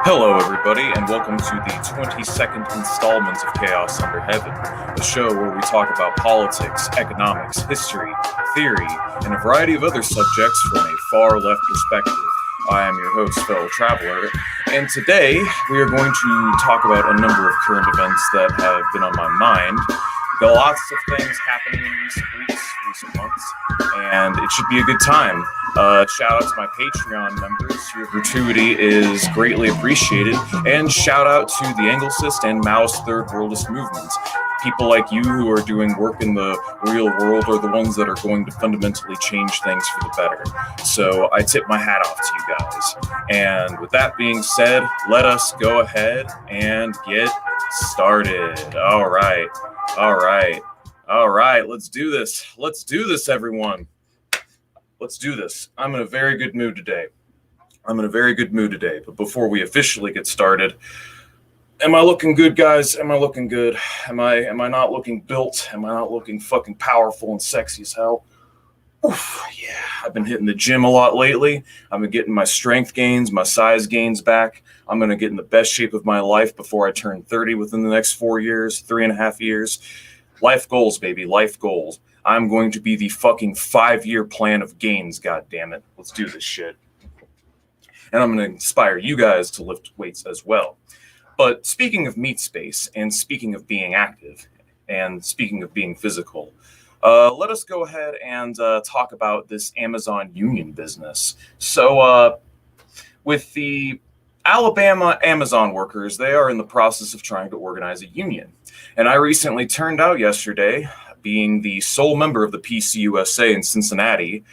Hello, everybody, and welcome to the 22nd installment of Chaos Under Heaven, a show where we talk about politics, economics, history, theory, and a variety of other subjects from a far left perspective. I am your host, fellow traveler, and today we are going to talk about a number of current events that have been on my mind. There are lots of things happening in recent weeks, recent months, and it should be a good time. Shout out to my Patreon members. Your gratuity is greatly appreciated. And shout out to the Anglicist and Maoist Third Worldist movements. People like you who are doing work in the real world are the ones that are going to fundamentally change things for the better. So I tip my hat off to you guys. And with that being said, let us go ahead and get started. All right, let's do this. Let's do this, everyone. Let's do this. I'm in a very good mood today. But before we officially get started, am I looking good, guys? Am I looking good? Am I not looking built? Am I not looking fucking powerful and sexy as hell? Oof, yeah. I've been hitting the gym a lot lately. I've been getting my strength gains, my size gains back. I'm going to get in the best shape of my life before I turn 30 within the next 4 years, 3.5 years. Life goals, baby. Life goals. I'm going to be the fucking 5-year plan of gains, goddammit. Let's do this shit. And I'm going to inspire you guys to lift weights as well. But speaking of meat space, and speaking of being active, and speaking of being physical, let us go ahead and talk about this Amazon union business. So with the Alabama Amazon workers, they are in the process of trying to organize a union. And I recently turned out yesterday, being the sole member of the PCUSA in Cincinnati,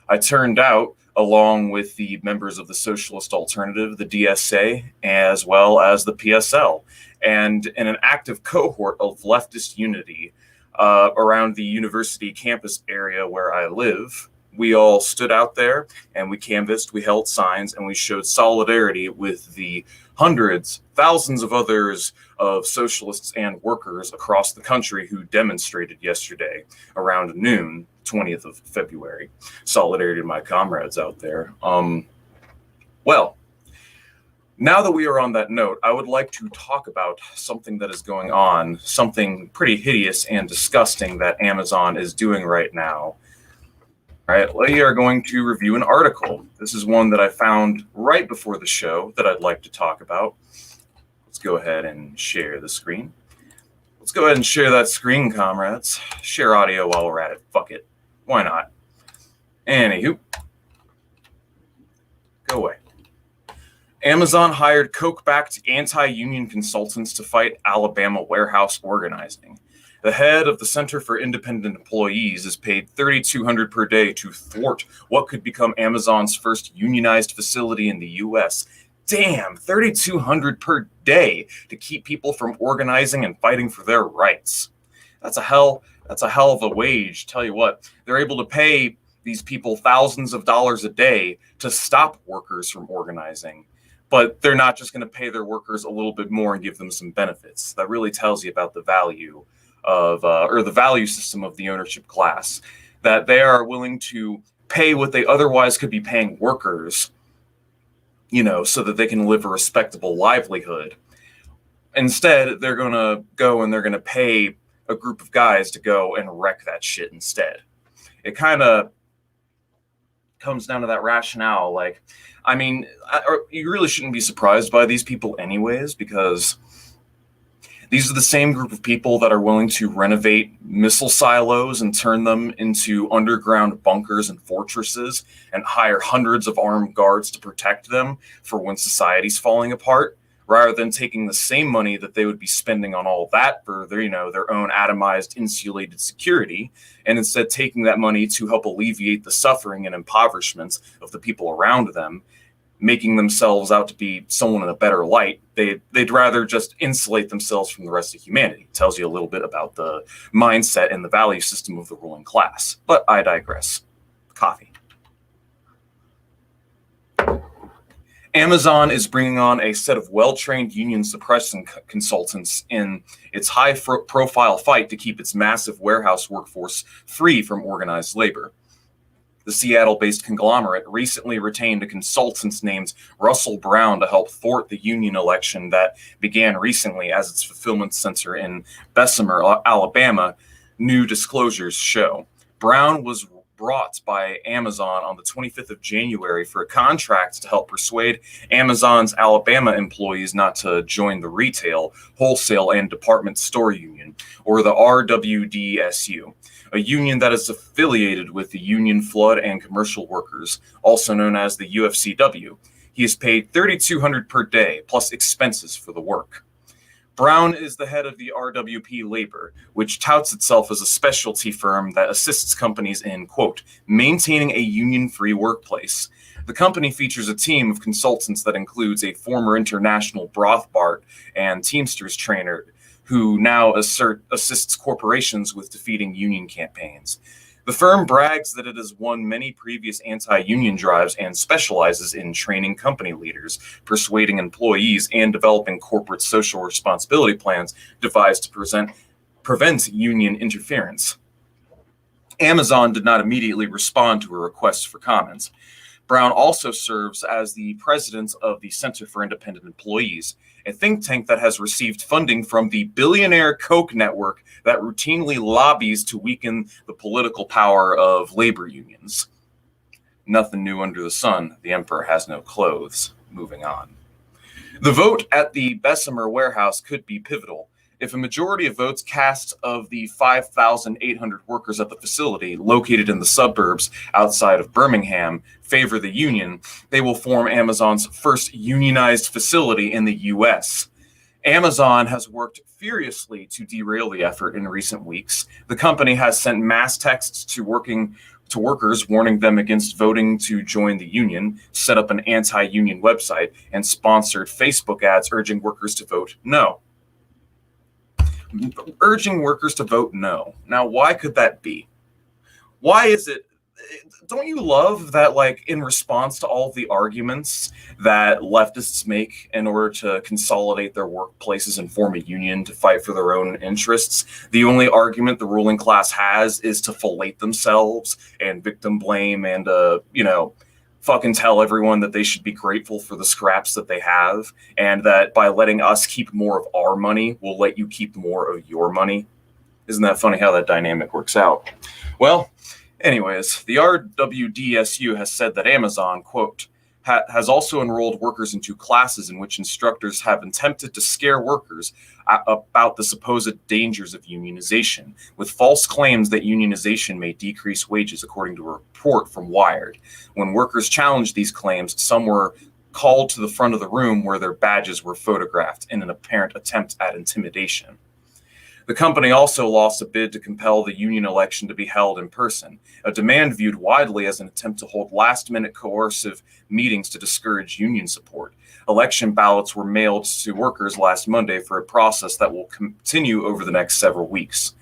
I turned out along with the members of the Socialist Alternative, the DSA, as well as the PSL, and in an active cohort of leftist unity around the university campus area where I live. We all stood out there and we canvassed, we held signs, and we showed solidarity with the hundreds, thousands of others of socialists and workers across the country who demonstrated yesterday around noon, 20th of February. Solidarity to my comrades out there. Well, now that we are on that note, I would like to talk about something that is going on, something pretty hideous and disgusting that Amazon is doing right now. All right, we are going to review an article. This is one that I found right before the show that I'd like to talk about. Let's go ahead and share the screen. Let's go ahead and share that screen, comrades. Share audio while we're at it. Fuck it. Why not? Anywho. Go away. Amazon hired Coke-backed anti-union consultants to fight Alabama warehouse organizing. The head of the Center for Independent Employees is paid $3,200 per day to thwart what could become Amazon's first unionized facility in the U.S. Damn, $3,200 per day to keep people from organizing and fighting for their rights. That's a hell of a wage. Tell you what, they're able to pay these people thousands of dollars a day to stop workers from organizing. But they're not just going to pay their workers a little bit more and give them some benefits. That really tells you about the value of, or the value system of the ownership class, that they are willing to pay what they otherwise could be paying workers, so that they can live a respectable livelihood. Instead, they're going to go and they're going to pay a group of guys to go and wreck that shit instead. It kind of comes down to that rationale. You really shouldn't be surprised by these people anyways, because these are the same group of people that are willing to renovate missile silos and turn them into underground bunkers and fortresses and hire hundreds of armed guards to protect them for when society's falling apart, rather than taking the same money that they would be spending on all that for their own atomized insulated security, and instead taking that money to help alleviate the suffering and impoverishment of the people around them, making themselves out to be someone in a better light. They'd rather just insulate themselves from the rest of humanity. It tells you a little bit about the mindset and the value system of the ruling class. But I digress. Coffee. Amazon is bringing on a set of well-trained union suppression consultants in its high-profile fight to keep its massive warehouse workforce free from organized labor. The Seattle-based conglomerate recently retained a consultant named Russell Brown to help thwart the union election that began recently as its fulfillment center in Bessemer, Alabama, new disclosures show. Brown was brought by Amazon on the 25th of January for a contract to help persuade Amazon's Alabama employees not to join the retail, wholesale, and department store union, or the RWDSU, a union that is affiliated with the Union Flood and Commercial Workers, also known as the UFCW. He is paid $3,200 per day, plus expenses for the work. Brown is the head of the RWP Labor, which touts itself as a specialty firm that assists companies in, quote, maintaining a union-free workplace. The company features a team of consultants that includes a former international Brothbart and Teamsters trainer who now assists corporations with defeating union campaigns. The firm brags that it has won many previous anti-union drives and specializes in training company leaders, persuading employees, and developing corporate social responsibility plans devised to prevent union interference. Amazon did not immediately respond to a request for comments. Brown also serves as the president of the Center for Independent Employees, a think tank that has received funding from the billionaire Koch network that routinely lobbies to weaken the political power of labor unions. Nothing new under the sun. The emperor has no clothes. Moving on. The vote at the Bessemer warehouse could be pivotal. If a majority of votes cast of the 5,800 workers at the facility, located in the suburbs outside of Birmingham, favor the union, they will form Amazon's first unionized facility in the U.S. Amazon has worked furiously to derail the effort in recent weeks. The company has sent mass texts to workers warning them against voting to join the union, set up an anti-union website, and sponsored Facebook ads urging workers to vote no. Urging workers to vote no. Now, why could that be? Why is it? Don't you love that, like, in response to all the arguments that leftists make in order to consolidate their workplaces and form a union to fight for their own interests, the only argument the ruling class has is to fillet themselves and victim blame and, fucking tell everyone that they should be grateful for the scraps that they have, and that by letting us keep more of our money, we'll let you keep more of your money. Isn't that funny how that dynamic works out? Well, anyways, the RWDSU has said that Amazon, quote, has also enrolled workers into classes in which instructors have attempted to scare workers about the supposed dangers of unionization, with false claims that unionization may decrease wages, according to a report from Wired. When workers challenged these claims, some were called to the front of the room where their badges were photographed in an apparent attempt at intimidation. The company also lost a bid to compel the union election to be held in person, a demand viewed widely as an attempt to hold last-minute coercive meetings to discourage union support. Election ballots were mailed to workers last Monday for a process that will continue over the next several weeks.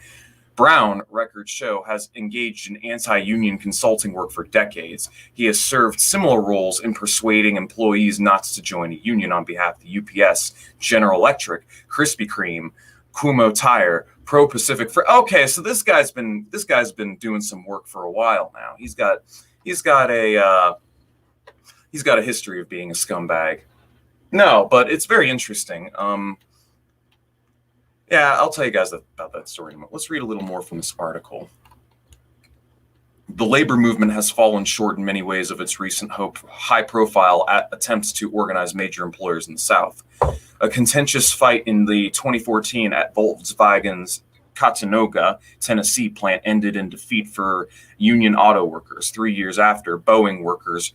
Brown, records show, has engaged in anti-union consulting work for decades. He has served similar roles in persuading employees not to join a union on behalf of the UPS, General Electric, Krispy Kreme, Kumho Tire, Pro Pacific. Okay, so this guy's been doing some work for a while now. He's got a history of being a scumbag. No, but it's very interesting. Yeah, I'll tell you guys about that story in a moment. Let's read a little more from this article. The labor movement has fallen short in many ways of its recent high-profile attempts to organize major employers in the South. A contentious fight in the 2014 at Volkswagen's Chattanooga, Tennessee plant ended in defeat for union auto workers. 3 years after, Boeing workers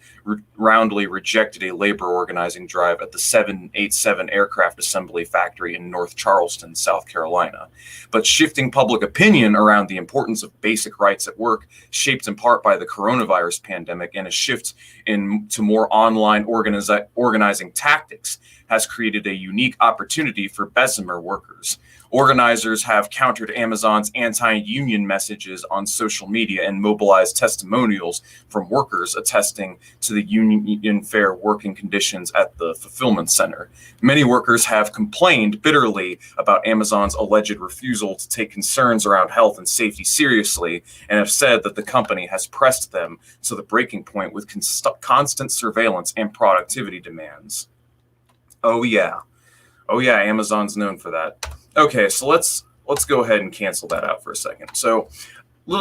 roundly rejected a labor organizing drive at the 787 aircraft assembly factory in North Charleston, South Carolina. But shifting public opinion around the importance of basic rights at work, shaped in part by the coronavirus pandemic and a shift to more online organizing tactics, has created a unique opportunity for Bessemer workers. Organizers have countered Amazon's anti-union messages on social media and mobilized testimonials from workers attesting to the union fair working conditions at the fulfillment center. Many workers have complained bitterly about Amazon's alleged refusal to take concerns around health and safety seriously, and have said that the company has pressed them to the breaking point with constant surveillance and productivity demands. Oh yeah, Amazon's known for that. Okay, so let's go ahead and cancel that out for a second. So,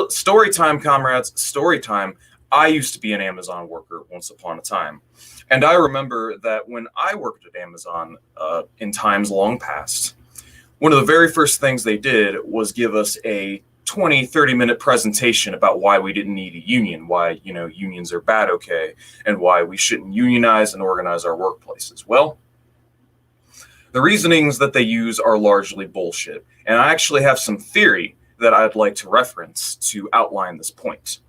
story time, comrades, story time. I used to be an Amazon worker once upon a time. And I remember that when I worked at Amazon in times long past, one of the very first things they did was give us a 20, 30-minute presentation about why we didn't need a union, why, unions are bad, okay, and why we shouldn't unionize and organize our workplaces. Well, the reasonings that they use are largely bullshit, and I actually have some theory that I'd like to reference to outline this point.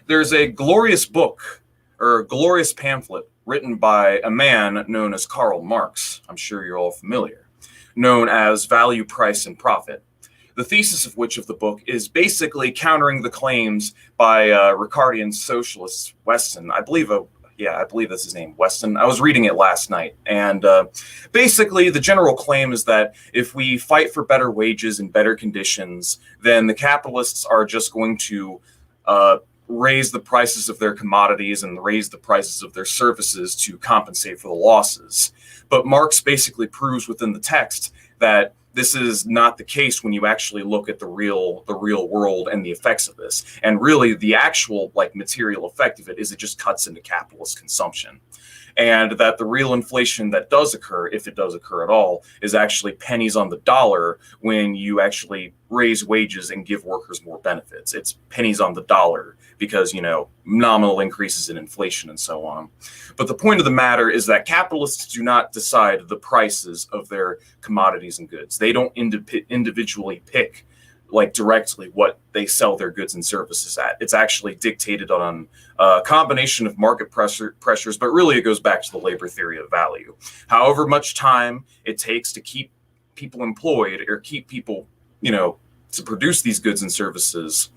There's a glorious book, or a glorious pamphlet, written by a man known as Karl Marx, I'm sure you're all familiar, known as Value, Price, and Profit. The thesis of which of the book is basically countering the claims by Ricardian socialist Weston, I believe that's his name, Weston. I was reading it last night. And basically, the general claim is that if we fight for better wages and better conditions, then the capitalists are just going to raise the prices of their commodities and raise the prices of their services to compensate for the losses. But Marx basically proves within the text that this is not the case when you actually look at the real world and the effects of this. And really, the actual material effect of it is it just cuts into capitalist consumption. And that the real inflation that does occur, if it does occur at all, is actually pennies on the dollar when you actually raise wages and give workers more benefits. It's pennies on the dollar because, nominal increases in inflation and so on. But the point of the matter is that capitalists do not decide the prices of their commodities and goods. They don't individually pick directly what they sell their goods and services at. It's actually dictated on a combination of market pressures, but really it goes back to the labor theory of value. However much time it takes to keep people employed or keep people, to produce these goods and services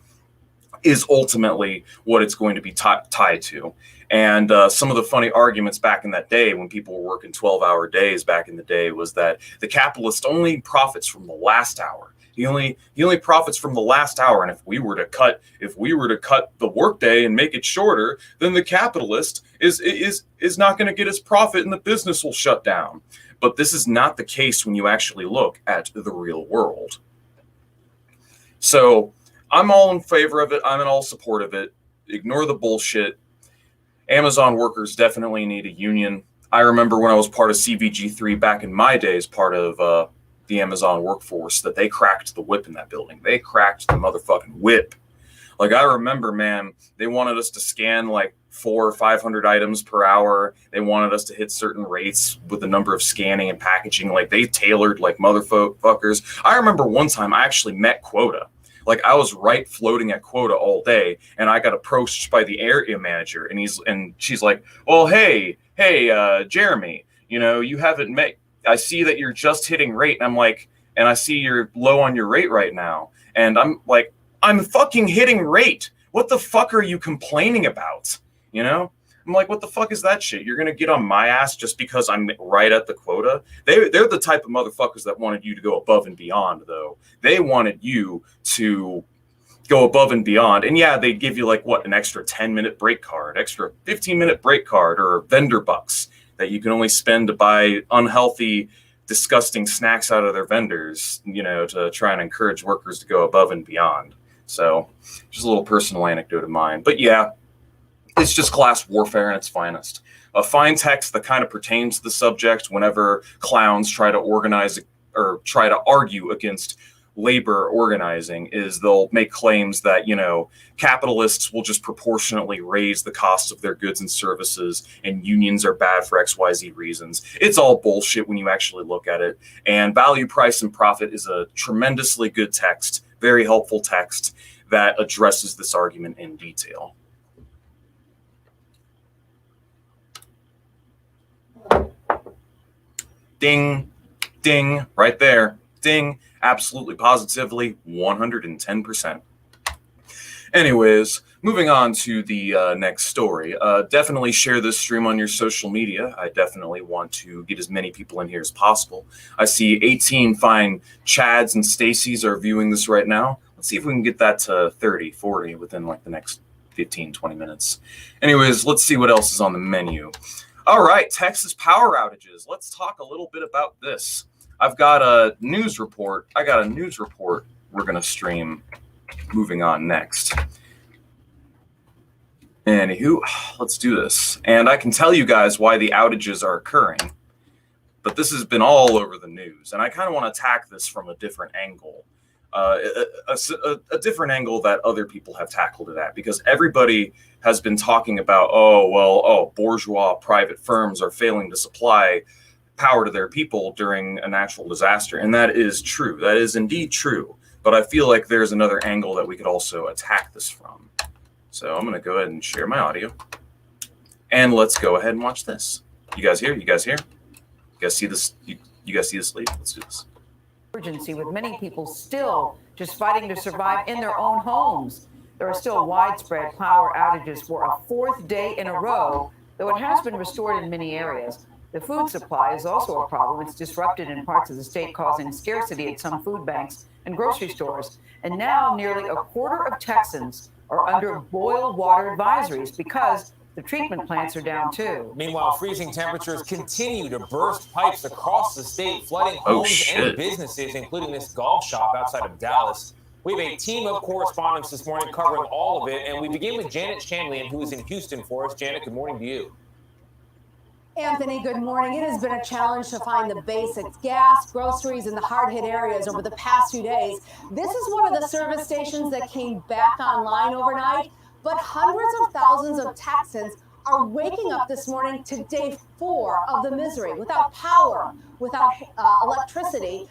is ultimately what it's going to be tied to. And some of the funny arguments back in that day when people were working 12-hour days back in the day was that the capitalist only profits from the last hour. He only profits from the last hour, and if we were to cut the workday and make it shorter, then the capitalist is not going to get his profit, and the business will shut down. But this is not the case when you actually look at the real world. So I'm all in favor of it. I'm in all support of it. Ignore the bullshit. Amazon workers definitely need a union. I remember when I was part of CVG3 back in my days, part of the Amazon workforce, that they cracked the whip in that building. They cracked the motherfucking whip. I remember, man, they wanted us to scan 400 or 500 items per hour. They wanted us to hit certain rates with the number of scanning and packaging. They tailored motherfuckers. I remember one time I actually met quota. I was floating at quota all day, and I got approached by the area manager, and she's like, "Well, hey, Jeremy, you haven't met. I see that you're just hitting rate," and I'm like, and I see you're low on your rate right now, and I'm like, I'm fucking hitting rate. What the fuck are you complaining about? I'm like, what the fuck is that shit? You're gonna get on my ass just because I'm right at the quota? They're the type of motherfuckers that wanted you to go above and beyond, though. They wanted you to go above and beyond. And yeah, they'd give you an extra 10-minute break card, extra 15-minute break card, or vendor bucks that you can only spend to buy unhealthy, disgusting snacks out of their vendors, to try and encourage workers to go above and beyond. So just a little personal anecdote of mine. But yeah, it's just class warfare in its finest. A fine text that kind of pertains to the subject whenever clowns try to organize or try to argue against labor organizing is they'll make claims that, capitalists will just proportionately raise the cost of their goods and services, and unions are bad for XYZ reasons. It's all bullshit when you actually look at it. And Value, Price, and Profit is a tremendously good text, very helpful text that addresses this argument in detail. Ding. Ding, right there. Ding, absolutely, positively, 110%. Anyways, moving on to the next story. Definitely share this stream on your social media. I definitely want to get as many people in here as possible. I see 18 fine Chads and Stacys are viewing this right now. Let's see if we can get that to 30, 40 within like the next 15, 20 minutes. Anyways, let's see what else is on the menu. All right, Texas power outages. Let's talk a little bit about this. I've got a news report. I got a news report we're going to stream. Moving on next. Anywho, let's do this. And I can tell you guys why the outages are occurring, but this has been all over the news, and I kind of want to attack this from a different angle. A different angle that other people have tackled it at, because everybody has been talking about, bourgeois private firms are failing to supply power to their people during a natural disaster. And that is true. That is indeed true. But I feel like there's another angle that we could also attack this from. So I'm going to go ahead and share my audio. And let's go ahead and watch this. You guys here? You guys here? You guys see this? You guys see this lead? Let's do this. Urgency, with many people still just fighting to survive in their own homes. There are still widespread power outages for a fourth day in a row, though it has been restored in many areas. The food supply is also a problem. It's disrupted in parts of the state, causing scarcity at some food banks and grocery stores. And now nearly a quarter of Texans are under boil water advisories because the treatment plants are down too. Meanwhile, freezing temperatures continue to burst pipes across the state, flooding homes and businesses, including this golf shop outside of Dallas. We have a team of correspondents this morning covering all of it, and we begin with Janet Shanlian, who is in Houston for us. Janet, good morning to you. Anthony, good morning. It has been a challenge to find the basics, gas, groceries in the hard-hit areas over the past 2 days. This is one of the service stations that came back online overnight, but hundreds of thousands of Texans are waking up this morning to day 4 of the misery, without power, without electricity,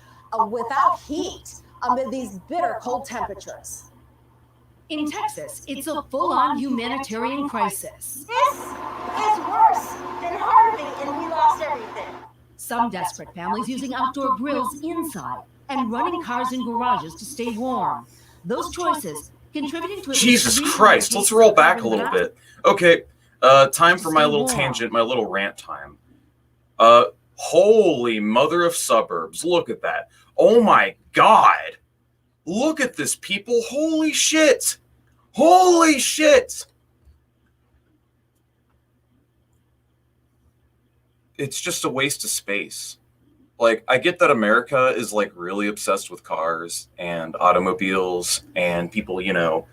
without heat, amid these bitter cold temperatures. In Texas, it's a full-on humanitarian crisis. This is worse than Harvey, and we lost everything. Some desperate families using outdoor grills inside and running cars in garages to stay warm. Those choices contributing to... Jesus Christ, let's roll back a little bit. Okay, time for my little tangent, my little rant time. Holy mother of suburbs, look at that. Oh my God. Look at this, people. Holy shit. Holy shit. It's just a waste of space. Like, I get that America is like really obsessed with cars and automobiles and people, you know,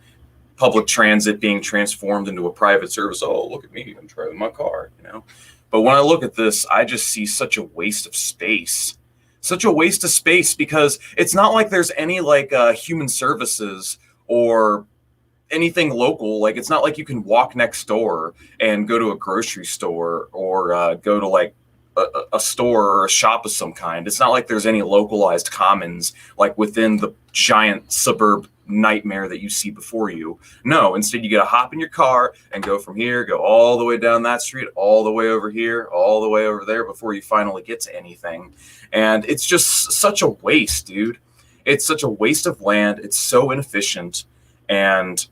public transit being transformed into a private service. Oh, look at me, I'm driving my car, you know. But when I look at this, I just see such a waste of space. Such a waste of space, because it's not like there's any like human services or anything local. Like, it's not like you can walk next door and go to a grocery store or go to like a store or a shop of some kind. It's not like there's any localized commons like within the giant suburb nightmare that you see before you. No, instead you get to hop in your car and go from here, go all the way down that street, all the way over here, all the way over there before you finally get to anything. And it's just such a waste, dude. It's such a waste of land. It's so inefficient. And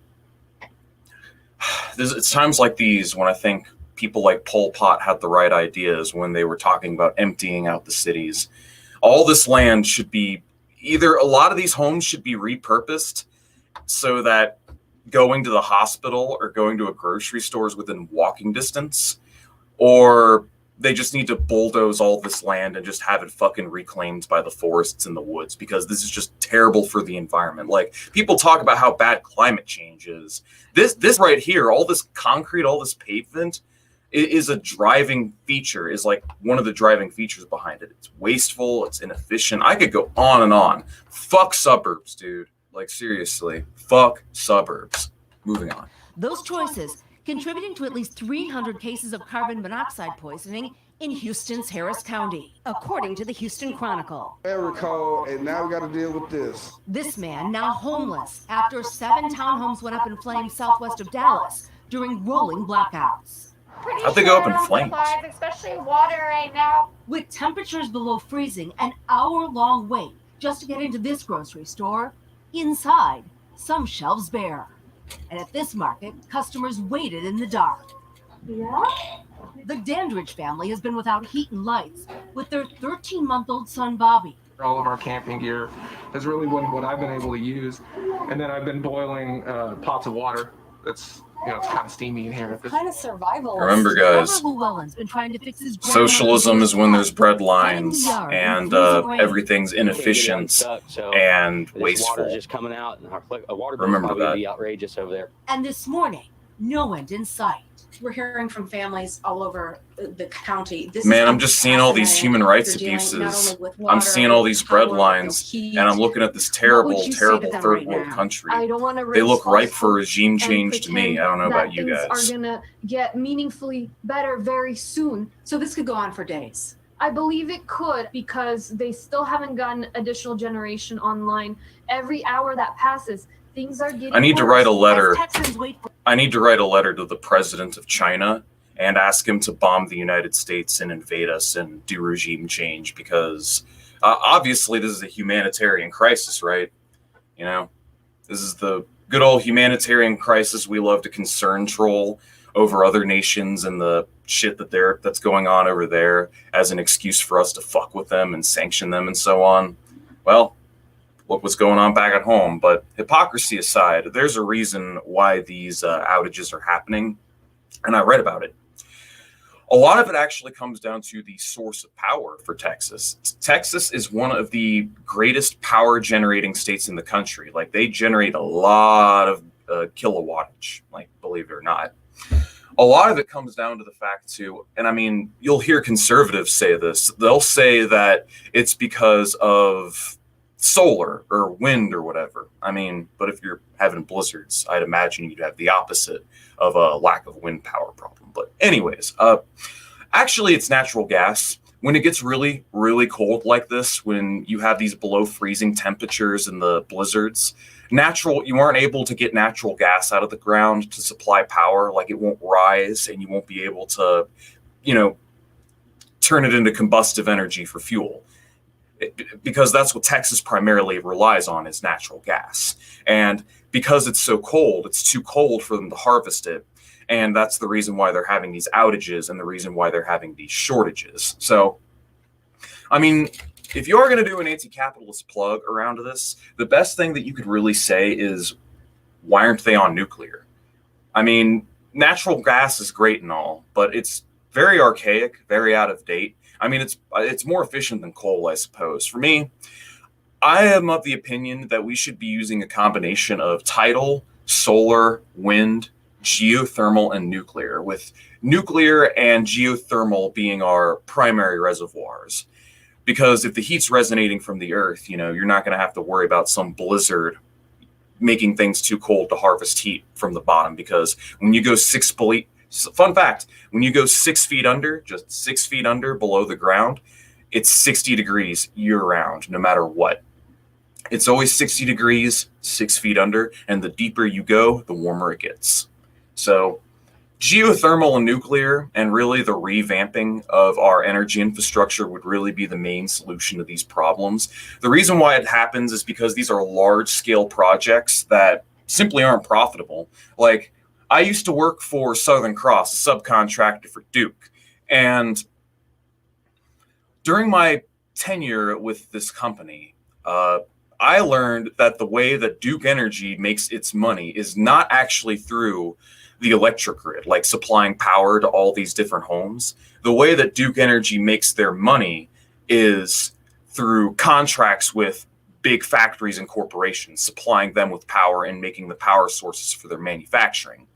it's times like these when I think people like Pol Pot had the right ideas when they were talking about emptying out the cities. All this land should be either, a lot of these homes should be repurposed so that going to the hospital or going to a grocery store is within walking distance, or they just need to bulldoze all this land and just have it fucking reclaimed by the forests and the woods, because this is just terrible for the environment. Like, people talk about how bad climate change is. This right here, all this concrete, all this pavement is a driving feature, is like one of the driving features behind it. It's wasteful, it's inefficient. I could go on and on. Fuck suburbs, dude. Like, seriously, fuck suburbs. Moving on. Those choices contributing to at least 300 cases of carbon monoxide poisoning in Houston's Harris County, according to the Houston Chronicle. Error code, and now we got to deal with this. This man, now homeless after 7 townhomes went up in flames southwest of Dallas during rolling blackouts. How'd they go up in flames? Supplies, especially water right now. With temperatures below freezing, an hour-long wait just to get into this grocery store. Inside, some shelves bare. And at this market, customers waited in the dark. Yeah? The Dandridge family has been without heat and lights with their 13-month-old son, Bobby. All of our camping gear has really been what I've been able to use. And then I've been boiling pots of water. It's, it's kind of steamy in here. It's kind of survival. Remember, guys, Been trying to fix his socialism is when there's bread lines and everything's inefficient and wasteful. Just coming out, and our water bill Remember probably that. be outrageous over there. And this morning, no end in sight. We're hearing from families all over the county. Man, I'm just seeing all these human rights abuses. I'm seeing all these bread lines, and I'm looking at this terrible, terrible third world country. They look ripe for regime change to me. I don't know about you guys. Are gonna get meaningfully better very soon. So this could go on for days. I believe it could, because they still haven't gotten additional generation online. Every hour that passes, things are getting I need to worse. write a letter. I need to write a letter to the president of China and ask him to bomb the United States and invade us and do regime change, because obviously this is a humanitarian crisis, right? This is the good old humanitarian crisis we love to concern troll over other nations and the shit that's going on over there as an excuse for us to fuck with them and sanction them and so on. Well, look what's going on back at home. But hypocrisy aside, there's a reason why these outages are happening, and I read about it. A lot of it actually comes down to the source of power for Texas. Texas is one of the greatest power generating states in the country. Like, they generate a lot of kilowattage, like, believe it or not. A lot of it comes down to the fact too, and I mean, you'll hear conservatives say this. They'll say that it's because of solar or wind or whatever. I mean, but if you're having blizzards, I'd imagine you'd have the opposite of a lack of wind power problem. But anyways, actually it's natural gas. When it gets really, really cold like this, when you have these below freezing temperatures and the blizzards, you aren't able to get natural gas out of the ground to supply power. Like, it won't rise and you won't be able to, turn it into combustive energy for fuel. Because that's what Texas primarily relies on, is natural gas. And because it's so cold, it's too cold for them to harvest it. And that's the reason why they're having these outages and the reason why they're having these shortages. So, I mean, if you are going to do an anti-capitalist plug around this, the best thing that you could really say is, why aren't they on nuclear? I mean, natural gas is great and all, but it's very archaic, very out of date. I mean, it's more efficient than coal, I suppose. For me, I am of the opinion that we should be using a combination of tidal, solar, wind, geothermal, and nuclear, with nuclear and geothermal being our primary reservoirs. Because if the heat's resonating from the earth, you're not going to have to worry about some blizzard making things too cold to harvest heat from the bottom. Because when you go fun fact, when you go 6 feet under, just 6 feet under below the ground, it's 60 degrees year round, no matter what. It's always 60 degrees, 6 feet under, and the deeper you go, the warmer it gets. So geothermal and nuclear, and really the revamping of our energy infrastructure, would really be the main solution to these problems. The reason why it happens is because these are large-scale projects that simply aren't profitable. Like, I used to work for Southern Cross, a subcontractor for Duke. And during my tenure with this company, I learned that the way that Duke Energy makes its money is not actually through the electric grid, like supplying power to all these different homes. The way that Duke Energy makes their money is through contracts with big factories and corporations, supplying them with power and making the power sources for their manufacturing.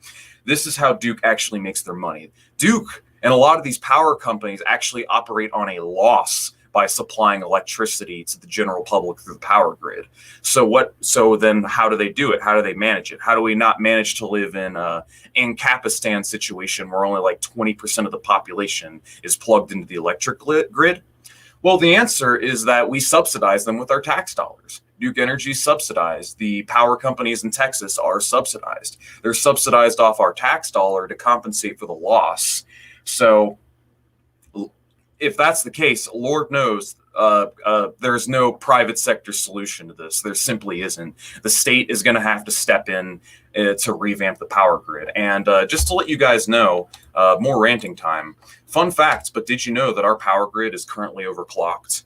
This is how Duke actually makes their money. Duke and a lot of these power companies actually operate on a loss by supplying electricity to the general public through the power grid. So then how do they do it? How do they manage it? How do we not manage to live in Kapistan situation where only like 20% of the population is plugged into the electric grid? Well, the answer is that we subsidize them with our tax dollars. Duke Energy is subsidized. The power companies in Texas are subsidized. They're subsidized off our tax dollar to compensate for the loss. So if that's the case, Lord knows there's no private sector solution to this. There simply isn't. The state is going to have to step in to revamp the power grid. And just to let you guys know, more ranting time. Fun facts, but did you know that our power grid is currently overclocked?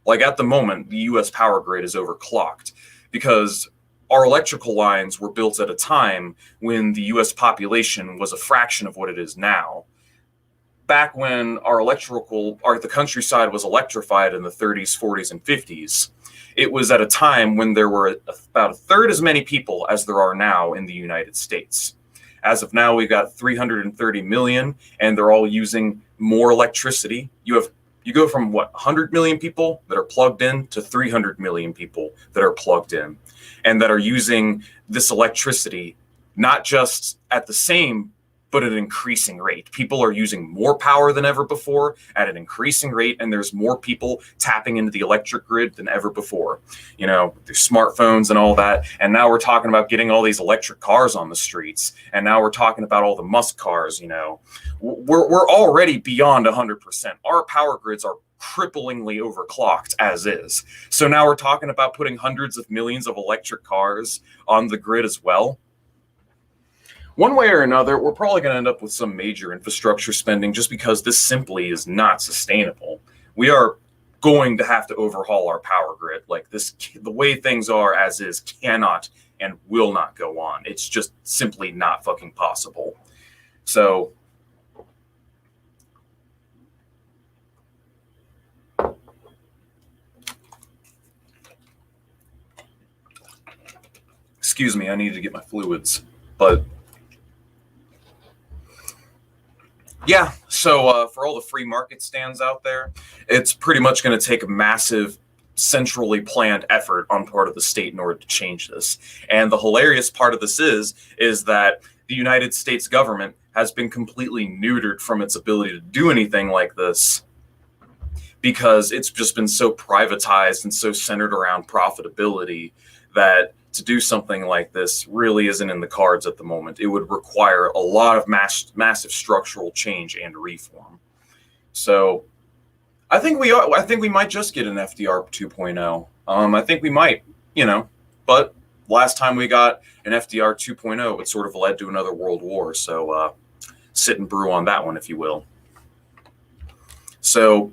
Like at the moment, the U.S. power grid is overclocked because our electrical lines were built at a time when the U.S. population was a fraction of what it is now. Back when the countryside was electrified in the 30s, 40s, and 50s, it was at a time when there were about a third as many people as there are now in the United States. As of now, we've got 330 million, and they're all using more electricity. You go from 100 million people that are plugged in to 300 million people that are plugged in, and that are using this electricity not just at the same, but at an increasing rate. People are using more power than ever before at an increasing rate, and there's more people tapping into the electric grid than ever before. You know, there's smartphones and all that, and now we're talking about getting all these electric cars on the streets, and now we're talking about all the Musk cars. You know, we're already beyond 100%. Our power grids are cripplingly overclocked as is. So now we're talking about putting hundreds of millions of electric cars on the grid as well. One way or another, we're probably going to end up with some major infrastructure spending just because this simply is not sustainable. We are going to have to overhaul our power grid. Like this, the way things are as is cannot and will not go on. It's just simply not fucking possible. So excuse me, I needed to get my fluids, but yeah, so for all the free market stands out there, it's pretty much going to take a massive, centrally planned effort on part of the state in order to change this. And the hilarious part of this is that the United States government has been completely neutered from its ability to do anything like this because it's just been so privatized and so centered around profitability that to do something like this really isn't in the cards at the moment. It would require a lot of massive structural change and reform. So I think we might just get an FDR 2.0. I think we might, you know, but last time we got an FDR 2.0, it sort of led to another world war. So sit and brew on that one, if you will. So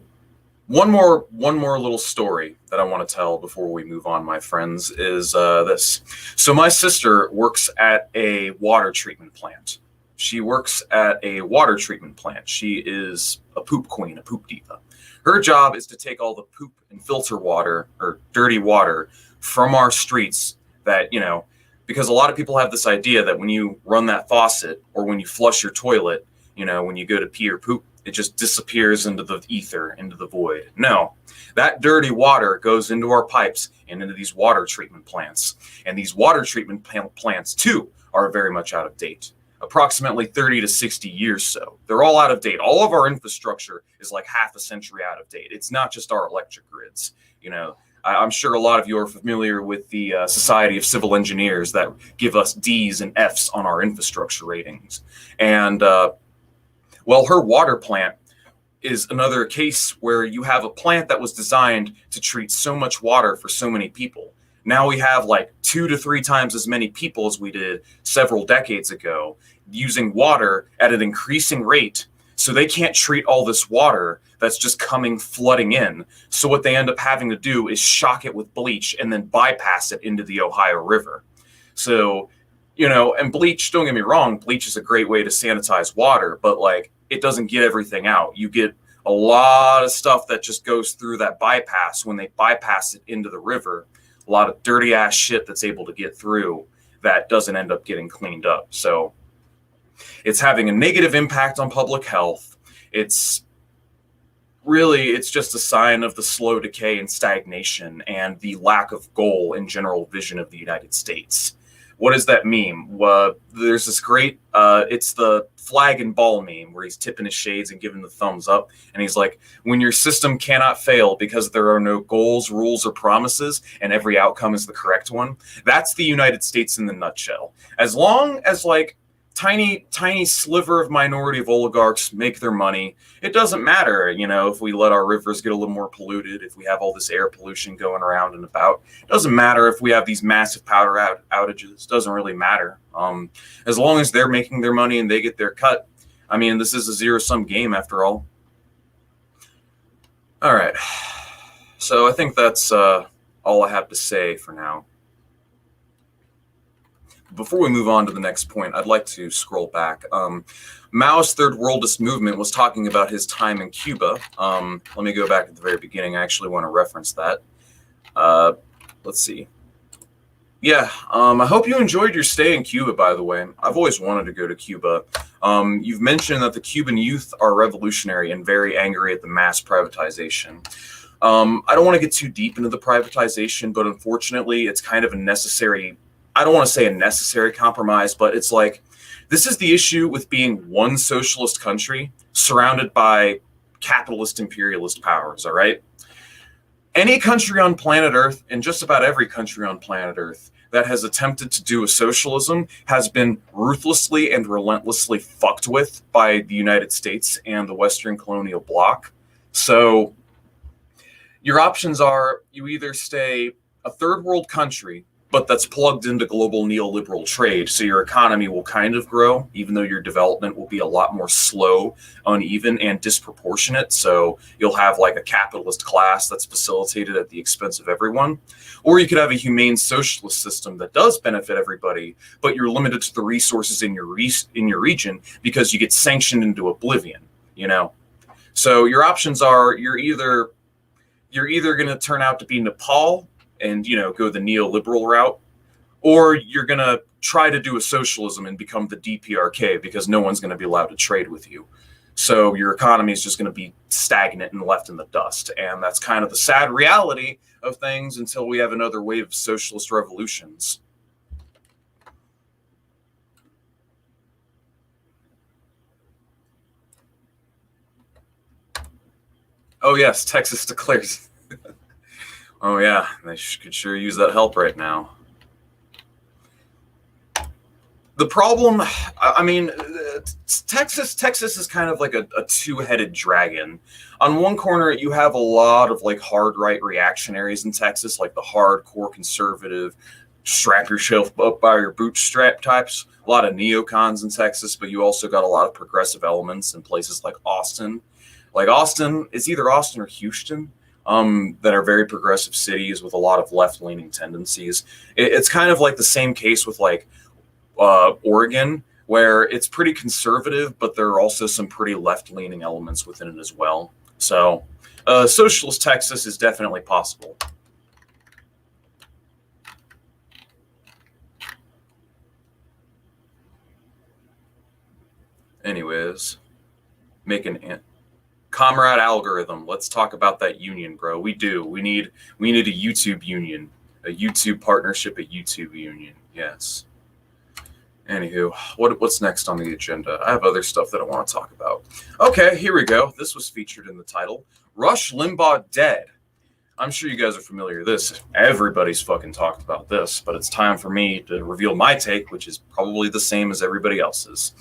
one more little story that I want to tell before we move on, my friends, is this. So my sister works at a water treatment plant. She works at a water treatment plant. She is a poop queen, a poop diva. Her job is to take all the poop and filter water or dirty water from our streets that, you know, because a lot of people have this idea that when you run that faucet or when you flush your toilet, you know, when you go to pee or poop, it just disappears into the ether, into the void. No, that dirty water goes into our pipes and into these water treatment plants. And these water treatment plants, too, are very much out of date. Approximately 30 to 60 years so. They're all out of date. All of our infrastructure is like half a century out of date. It's not just our electric grids. You know, I'm sure a lot of you are familiar with the Society of Civil Engineers that give us D's and F's on our infrastructure ratings. And well, her water plant is another case where you have a plant that was designed to treat so much water for so many people. Now we have like 2 to 3 times as many people as we did several decades ago using water at an increasing rate. So they can't treat all this water that's just coming flooding in. So what they end up having to do is shock it with bleach and then bypass it into the Ohio River. So, you know, and bleach, don't get me wrong, bleach is a great way to sanitize water, but like it doesn't get everything out. You get a lot of stuff that just goes through that bypass when they bypass it into the river. A lot of dirty ass shit that's able to get through that doesn't end up getting cleaned up. So it's having a negative impact on public health. It's just a sign of the slow decay and stagnation and the lack of goal and general vision of the United States. What does that mean? There's this great, it's the flag and ball meme where he's tipping his shades and giving the thumbs up. And he's like, when your system cannot fail because there are no goals, rules, or promises, and every outcome is the correct one. That's the United States in the nutshell. As long as like tiny sliver of minority of oligarchs make their money. It doesn't matter, you know, if we let our rivers get a little more polluted, if we have all this air pollution going around and about. It doesn't matter if we have these massive power outages. It doesn't really matter. As long as they're making their money and they get their cut. I mean, this is a zero-sum game after all. All right. So I think that's all I have to say for now. Before we move on to the next point, I'd like to scroll back. Mao's Third Worldist movement was talking about his time in Cuba. Let me go back at the very beginning. I actually want to reference that. Let's see. Yeah, I hope you enjoyed your stay in Cuba, by the way. I've always wanted to go to Cuba. You've mentioned that the Cuban youth are revolutionary and very angry at the mass privatization. I don't want to get too deep into the privatization, but unfortunately, it's kind of a necessary, I don't want to say a necessary compromise, but it's like, this is the issue with being one socialist country surrounded by capitalist imperialist powers, all right? Any country on planet Earth, and just about every country on planet Earth, that has attempted to do a socialism has been ruthlessly and relentlessly fucked with by the United States and the Western colonial bloc. So your options are, you either stay a third world country, but that's plugged into global neoliberal trade, so your economy will kind of grow, even though your development will be a lot more slow, uneven, and disproportionate. So you'll have like a capitalist class that's facilitated at the expense of everyone. Or you could have a humane socialist system that does benefit everybody, but you're limited to the resources in your region because you get sanctioned into oblivion, you know? So your options are, you're either going to turn out to be Nepal and, you know, go the neoliberal route, or you're going to try to do a socialism and become the DPRK because no one's going to be allowed to trade with you. So your economy is just going to be stagnant and left in the dust. And that's kind of the sad reality of things until we have another wave of socialist revolutions. Oh, yes, Texas declares. Oh, yeah, they could sure use that help right now. The problem, I mean, Texas is kind of like a two-headed dragon. On one corner, you have a lot of like hard right reactionaries in Texas, like the hardcore conservative, strap yourself up by your bootstrap types. A lot of neocons in Texas, but you also got a lot of progressive elements in places like Austin. Like Austin, it's either Austin or Houston. That are very progressive cities with a lot of left-leaning tendencies. It's kind of like the same case with like Oregon, where it's pretty conservative, but there are also some pretty left-leaning elements within it as well. So socialist Texas is definitely possible. Anyways, Comrade algorithm. Let's talk about that union, bro. We need a YouTube union, a YouTube partnership, a YouTube union. Yes. Anywho, what's next on the agenda? I have other stuff that I want to talk about. Okay, here we go. This was featured in the title. Rush Limbaugh dead. I'm sure you guys are familiar with this. Everybody's fucking talked about this, but it's time for me to reveal my take, which is probably the same as everybody else's.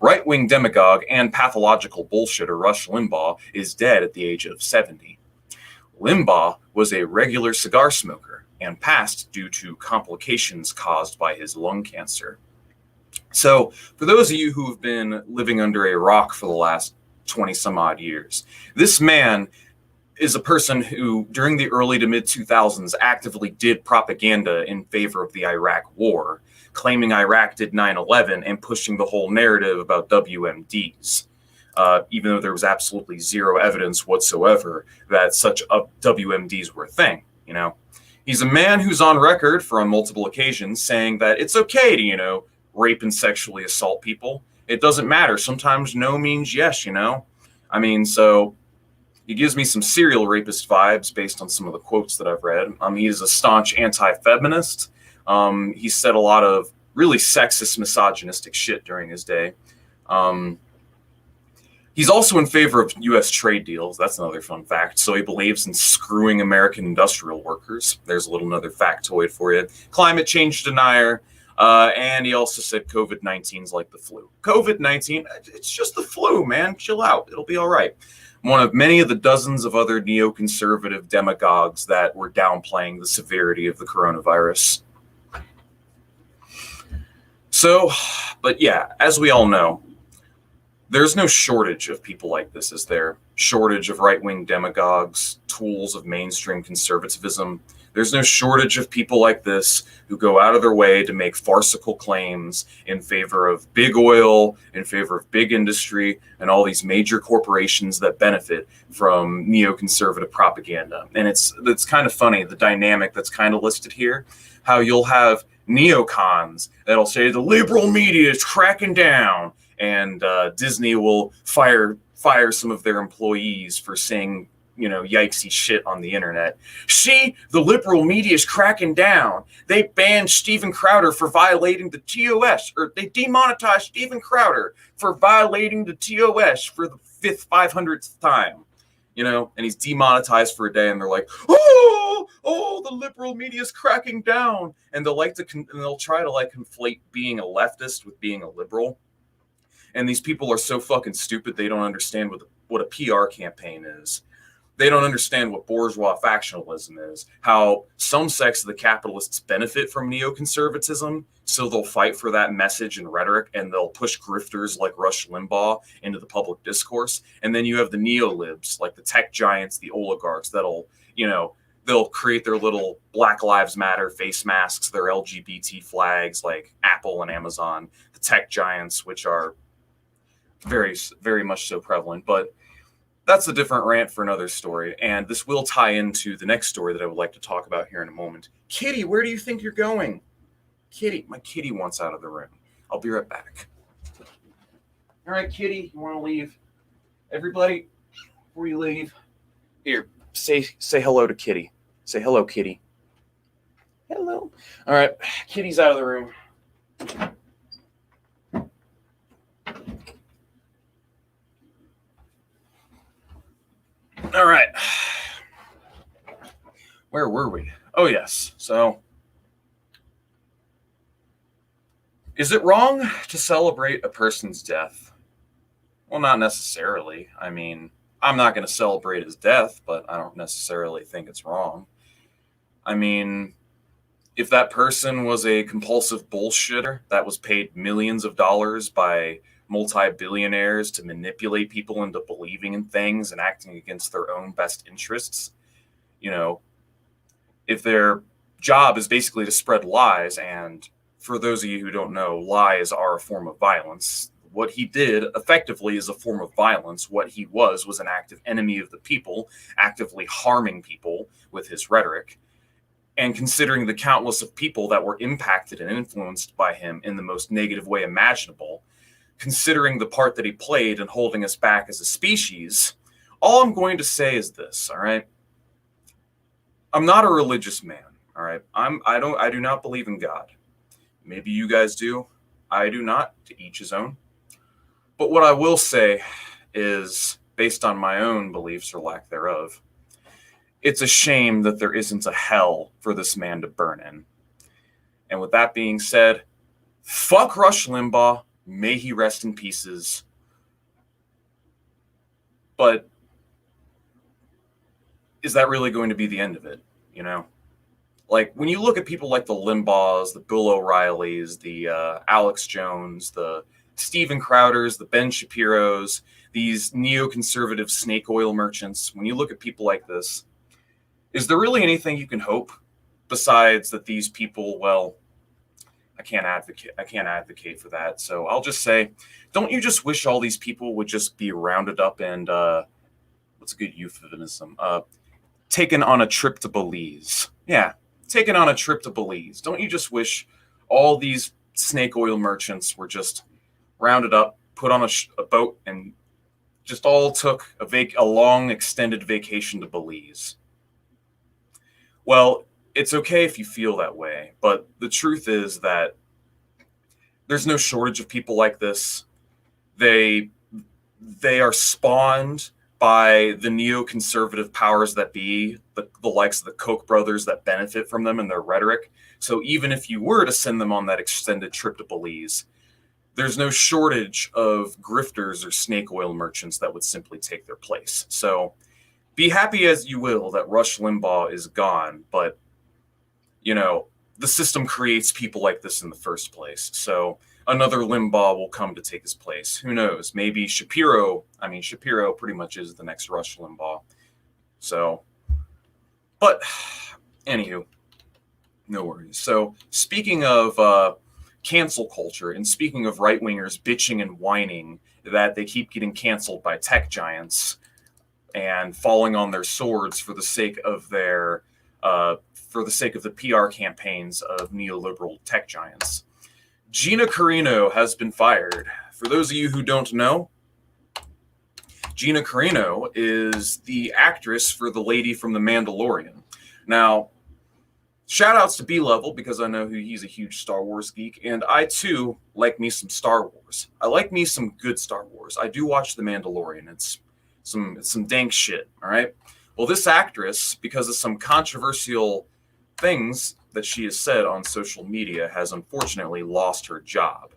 Right-wing demagogue and pathological bullshitter Rush Limbaugh is dead at the age of 70. Limbaugh was a regular cigar smoker and passed due to complications caused by his lung cancer. So, for those of you who have been living under a rock for the last 20-some-odd years, this man is a person who, during the early to mid-2000s, actively did propaganda in favor of the Iraq War, claiming Iraq did 9/11 and pushing the whole narrative about WMDs, even though there was absolutely zero evidence whatsoever that such WMDs were a thing, you know. He's a man who's on record for on multiple occasions saying that it's okay to, you know, rape and sexually assault people. It doesn't matter. Sometimes no means yes, you know. I mean, so he gives me some serial rapist vibes based on some of the quotes that I've read. He is a staunch anti-feminist. He said a lot of really sexist, misogynistic shit during his day. He's also in favor of U.S. trade deals. That's another fun fact. So he believes in screwing American industrial workers. There's another factoid for you. Climate change denier. And he also said COVID-19 is like the flu. COVID-19, it's just the flu, man. Chill out. It'll be all right. One of many of the dozens of other neoconservative demagogues that were downplaying the severity of the coronavirus. So, but yeah, as we all know, there's no shortage of people like this, is there? Shortage of right-wing demagogues, tools of mainstream conservatism. There's no shortage of people like this who go out of their way to make farcical claims in favor of big oil, in favor of big industry, and all these major corporations that benefit from neoconservative propaganda. And it's kind of funny, the dynamic that's kind of listed here, how you'll have neocons that'll say the liberal media is cracking down, and Disney will fire some of their employees for saying, yikesy shit on the internet. See, the liberal media is cracking down. They banned Steven Crowder for violating the TOS, or they demonetized Steven Crowder for violating the TOS for the 500th time. And he's demonetized for a day, and they're like, oh, the liberal media is cracking down, and they'll try to conflate being a leftist with being a liberal. And these people are so fucking stupid, they don't understand what a PR campaign is. They don't understand what bourgeois factionalism is, how some sects of the capitalists benefit from neoconservatism, so they'll fight for that message and rhetoric, and they'll push grifters like Rush Limbaugh into the public discourse. And then you have the neolibs, like the tech giants, the oligarchs, that'll, they'll create their little Black Lives Matter face masks, their LGBT flags, like Apple and Amazon, the tech giants, which are very, very much so prevalent. But that's a different rant for another story, and this will tie into the next story that I would like to talk about here in a moment. Kitty, where do you think you're going? Kitty, my kitty wants out of the room. I'll be right back. All right, Kitty, you want to leave? Everybody, before you leave, here, say hello to Kitty. Say hello, Kitty. Hello. All right, Kitty's out of the room. All right. Where were we? Oh, yes. So, is it wrong to celebrate a person's death? Well, not necessarily. I mean, I'm not going to celebrate his death, but I don't necessarily think it's wrong. I mean, if that person was a compulsive bullshitter that was paid millions of dollars by multi-billionaires to manipulate people into believing in things and acting against their own best interests, if their job is basically to spread lies, and for those of you who don't know, lies are a form of violence. What he did effectively is a form of violence. What he was an active enemy of the people, actively harming people with his rhetoric. And considering the countless of people that were impacted and influenced by him in the most negative way imaginable, considering the part that he played in holding us back as a species, all I'm going to say is this, all right? I'm not a religious man, all right? I do not believe in God. Maybe you guys do. I do not, to each his own. But what I will say is, based on my own beliefs or lack thereof, it's a shame that there isn't a hell for this man to burn in. And with that being said, fuck Rush Limbaugh. May he rest in pieces. But is that really going to be the end of it? Like, when you look at people like the Limbaughs, the Bill O'Reillys, the Alex Jones, the Steven Crowders, the Ben Shapiros, these neoconservative snake oil merchants, when you look at people like this, is there really anything you can hope besides that these people, well, I can't advocate for that. So I'll just say, don't you just wish all these people would just be rounded up and, what's a good euphemism? Taken on a trip to Belize. Yeah, taken on a trip to Belize. Don't you just wish all these snake oil merchants were just rounded up, put on a boat, and just all took a long extended vacation to Belize? Well, it's okay if you feel that way, but the truth is that there's no shortage of people like this. They are spawned by the neoconservative powers that be, the likes of the Koch brothers that benefit from them and their rhetoric. So even if you were to send them on that extended trip to Belize, there's no shortage of grifters or snake oil merchants that would simply take their place. So be happy as you will that Rush Limbaugh is gone, but, you know, the system creates people like this in the first place. So another Limbaugh will come to take his place. Who knows? Maybe Shapiro pretty much is the next Rush Limbaugh. So, but anywho, no worries. So speaking of cancel culture, and speaking of right-wingers bitching and whining that they keep getting canceled by tech giants and falling on their swords for the sake of their the PR campaigns of neoliberal tech giants, Gina Carino has been fired. For those of you who don't know, Gina Carino is the actress for the lady from The Mandalorian. Now, shout outs to B-Level, because I know he's a huge Star Wars geek, and I too like me some Star Wars. I like me some good Star Wars. I do watch The Mandalorian. It's some dank shit, all right? Well, this actress, because of some controversial things that she has said on social media, has unfortunately lost her job.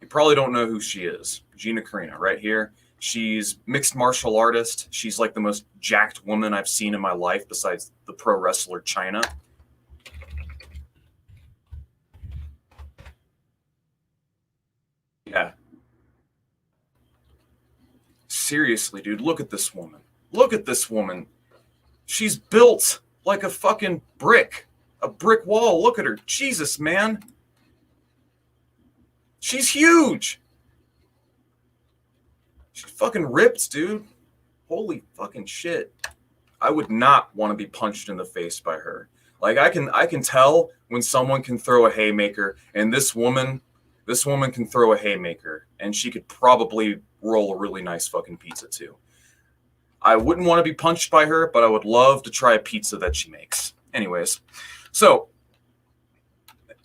You probably don't know who she is. Gina Carino, right here. She's mixed martial artist. She's like the most jacked woman I've seen in my life besides the pro wrestler China. Yeah. Seriously, dude, look at this woman. Look at this woman. She's built like a fucking brick. A brick wall. Look at her. Jesus, man. She's huge. She's fucking ripped, dude. Holy fucking shit. I would not want to be punched in the face by her. Like, I can tell when someone can throw a haymaker, and this woman can throw a haymaker, and she could probably roll a really nice fucking pizza too. I wouldn't want to be punched by her, but I would love to try a pizza that she makes. Anyways, so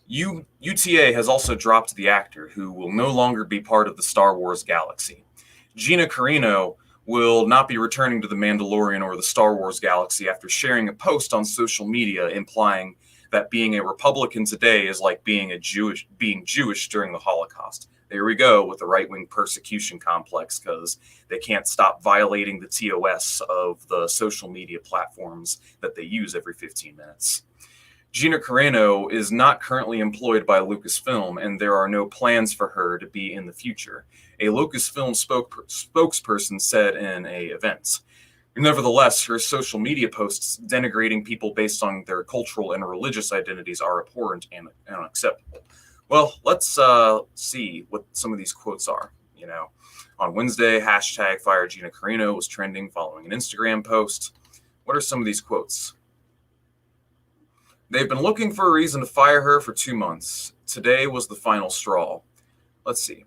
UTA has also dropped the actor who will no longer be part of the Star Wars galaxy. Gina Carino will not be returning to the Mandalorian or the Star Wars galaxy after sharing a post on social media implying that being a Republican today is like being Jewish during the Holocaust. There we go with the right-wing persecution complex because they can't stop violating the TOS of the social media platforms that they use every 15 minutes. Gina Carano is not currently employed by Lucasfilm, and there are no plans for her to be in the future, a Lucasfilm spokesperson said in a event. Nevertheless, her social media posts denigrating people based on their cultural and religious identities are abhorrent and unacceptable. Well, let's see what some of these quotes are. You know, on Wednesday, hashtag Fire Gina Carino was trending following an Instagram post. What are some of these quotes? They've been looking for a reason to fire her for 2 months. Today was the final straw. Let's see.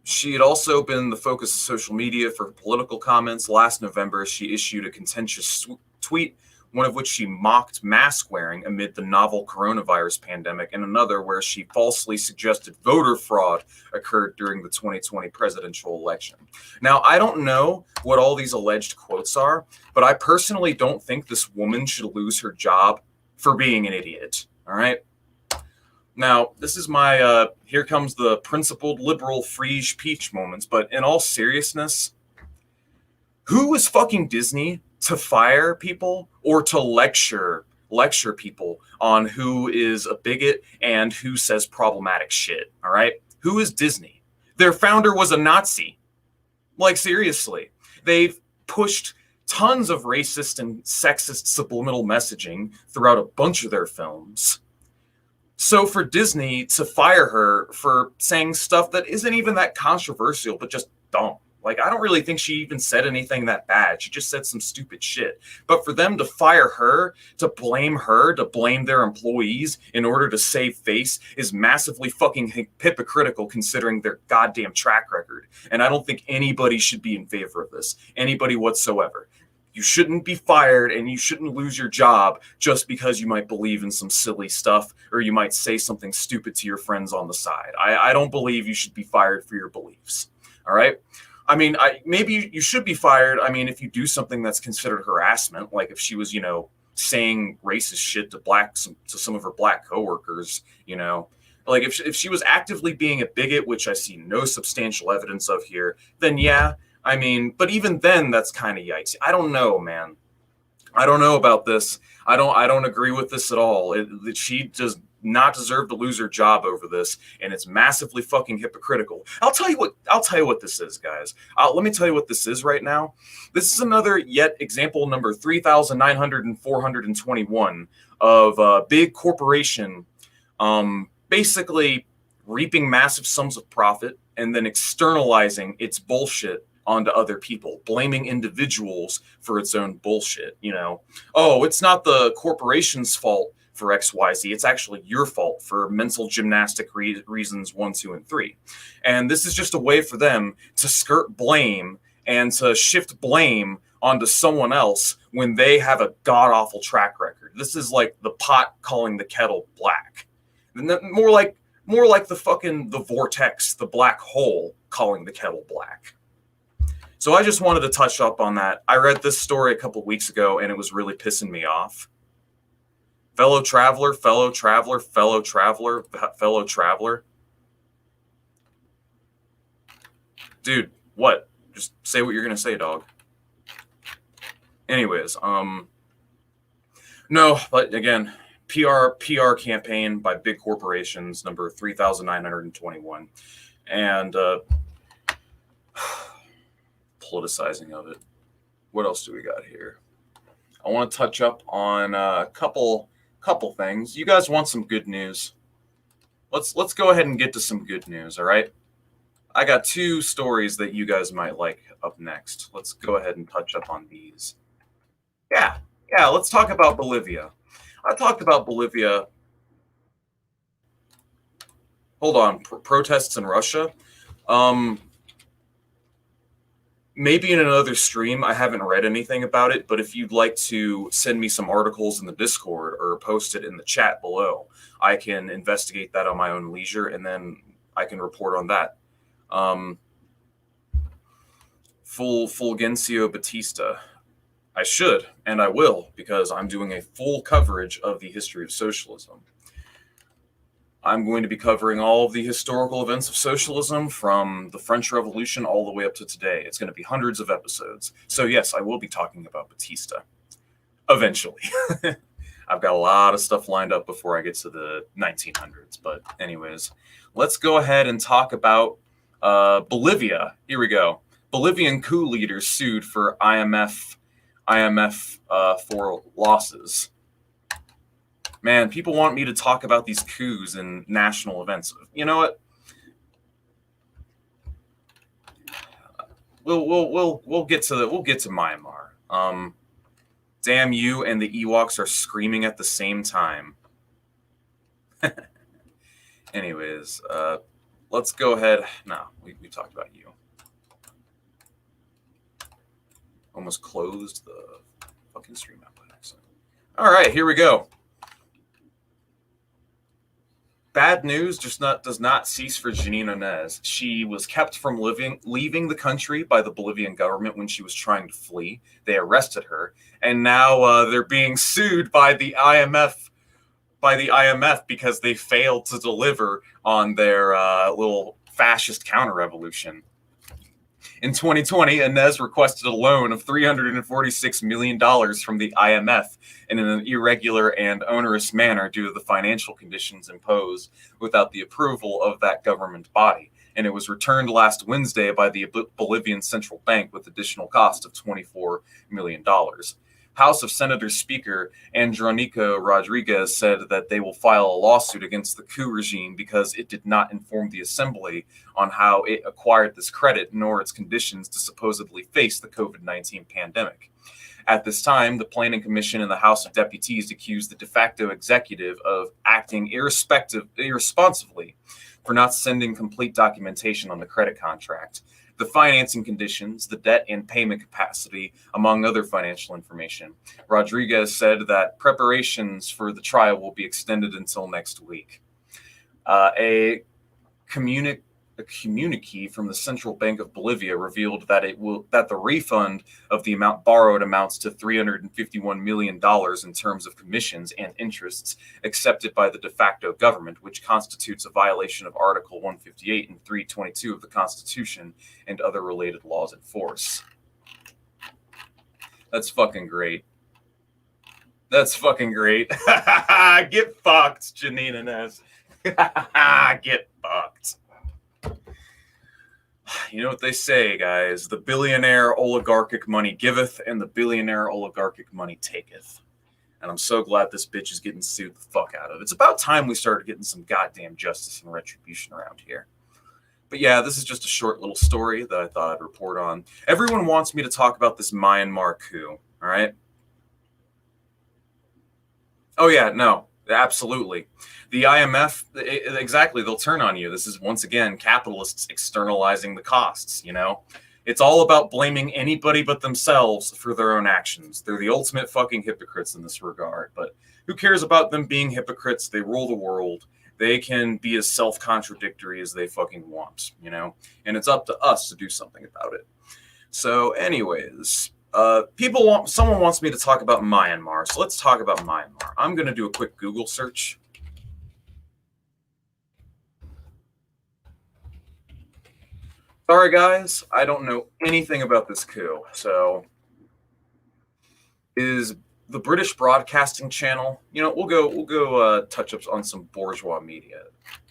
She had also been the focus of social media for political comments. Last November, she issued a contentious tweet, one of which she mocked mask wearing amid the novel coronavirus pandemic, and another where she falsely suggested voter fraud occurred during the 2020 presidential election. Now, I don't know what all these alleged quotes are, but I personally don't think this woman should lose her job for being an idiot, all right? Now, this is my, here comes the principled liberal frige peach moments, but in all seriousness, who is fucking Disney to fire people or to lecture people on who is a bigot and who says problematic shit, all right? Who is Disney? Their founder was a Nazi. Like, seriously. They've pushed tons of racist and sexist subliminal messaging throughout a bunch of their films. So for Disney to fire her for saying stuff that isn't even that controversial, but just dumb. Like, I don't really think she even said anything that bad. She just said some stupid shit. But for them to fire her, to blame their employees in order to save face is massively fucking hypocritical considering their goddamn track record. And I don't think anybody should be in favor of this. Anybody whatsoever. You shouldn't be fired and you shouldn't lose your job just because you might believe in some silly stuff or you might say something stupid to your friends on the side. I don't believe you should be fired for your beliefs. All right? I mean, maybe you should be fired. I mean, if you do something that's considered harassment, like if she was, you know, saying racist shit to some of her black coworkers, you know, like if she was actively being a bigot, which I see no substantial evidence of here, then yeah. I mean, but even then, that's kind of yikes. I don't know, man. I don't know about this. I don't agree with this at all. She does not deserve to lose her job over this, and it's massively fucking hypocritical. I'll tell you what this is, guys. Let me tell you what this is right now. This is another yet example number 3,900 of a big corporation basically reaping massive sums of profit and then externalizing its bullshit onto other people, blaming individuals for its own bullshit. You know, oh, it's not the corporation's fault for XYZ. It's actually your fault for mental gymnastic reasons 1, 2, and 3. And this is just a way for them to skirt blame and to shift blame onto someone else when they have a god-awful track record. This is like the pot calling the kettle black. More like the vortex, the black hole calling the kettle black. So I just wanted to touch up on that. I read this story a couple weeks ago, and it was really pissing me off. Fellow traveler. Dude, what? Just say what you're going to say, dog. Anyways, no, but again, PR campaign by big corporations, number 3,921. And politicizing of it. What else do we got here? I want to touch up on a couple things. You guys want some good news? Let's go ahead and get to some good news, all right? I got 2 stories that you guys might like up next. Let's go ahead and touch up on these. Yeah, let's talk about Bolivia. I talked about Bolivia. Hold on, protests in Russia. Maybe in another stream. I haven't read anything about it, but if you'd like to send me some articles in the Discord or post it in the chat below, I can investigate that on my own leisure, and then I can report on that. Fulgencio Batista. I should, and I will, because I'm doing a full coverage of the history of socialism. I'm going to be covering all of the historical events of socialism from the French Revolution all the way up to today. It's going to be hundreds of episodes. So yes, I will be talking about Batista eventually. I've got a lot of stuff lined up before I get to the 1900s. But anyways, let's go ahead and talk about Bolivia. Here we go. Bolivian coup leaders sued for IMF for losses. Man, people want me to talk about these coups and national events. You know what? We'll get to Myanmar. Damn you and the Ewoks are screaming at the same time. Anyways, let's go ahead. No, we talked about you. Almost closed the fucking stream out by accident. All right, here we go. Bad news does not cease for Janine Oñez. She was kept from leaving the country by the Bolivian government when she was trying to flee. They arrested her, and now they're being sued by the IMF. Because they failed to deliver on their little fascist counter-revolution. In 2020, Oñez requested a loan of $346 million from the IMF in an irregular and onerous manner due to the financial conditions imposed without the approval of that government body. And it was returned last Wednesday by the Bolivian Central Bank with additional cost of $24 million. House of Senators Speaker Andrónico Rodriguez said that they will file a lawsuit against the coup regime because it did not inform the assembly on how it acquired this credit nor its conditions to supposedly face the COVID-19 pandemic. At this time, the Planning Commission and the House of Deputies accused the de facto executive of acting irresponsibly for not sending complete documentation on the credit contract, the financing conditions, the debt and payment capacity, among other financial information. Rodriguez said that preparations for the trial will be extended until next week. A a communique from the Central Bank of Bolivia revealed that the refund of the amount borrowed amounts to $351 million in terms of commissions and interests accepted by the de facto government, which constitutes a violation of Article 158 and 322 of the Constitution and other related laws in force. That's fucking great. That's fucking great. Get fucked, Janine Inez. Get fucked. You know what they say, guys. The billionaire oligarchic money giveth, and the billionaire oligarchic money taketh. And I'm so glad this bitch is getting sued the fuck out of. It's about time we started getting some goddamn justice and retribution around here. But yeah, this is just a short little story that I thought I'd report on. Everyone wants me to talk about this Myanmar coup, all right? Oh yeah, no, absolutely. The IMF, exactly, they'll turn on you. This is, once again, capitalists externalizing the costs, you know? It's all about blaming anybody but themselves for their own actions. They're the ultimate fucking hypocrites in this regard. But who cares about them being hypocrites? They rule the world. They can be as self-contradictory as they fucking want, you know? And it's up to us to do something about it. So anyways, someone wants me to talk about Myanmar. So let's talk about Myanmar. I'm going to do a quick Google search. Sorry, guys, I don't know anything about this coup. So, is the British Broadcasting Channel? You know, we'll go touch up on some bourgeois media.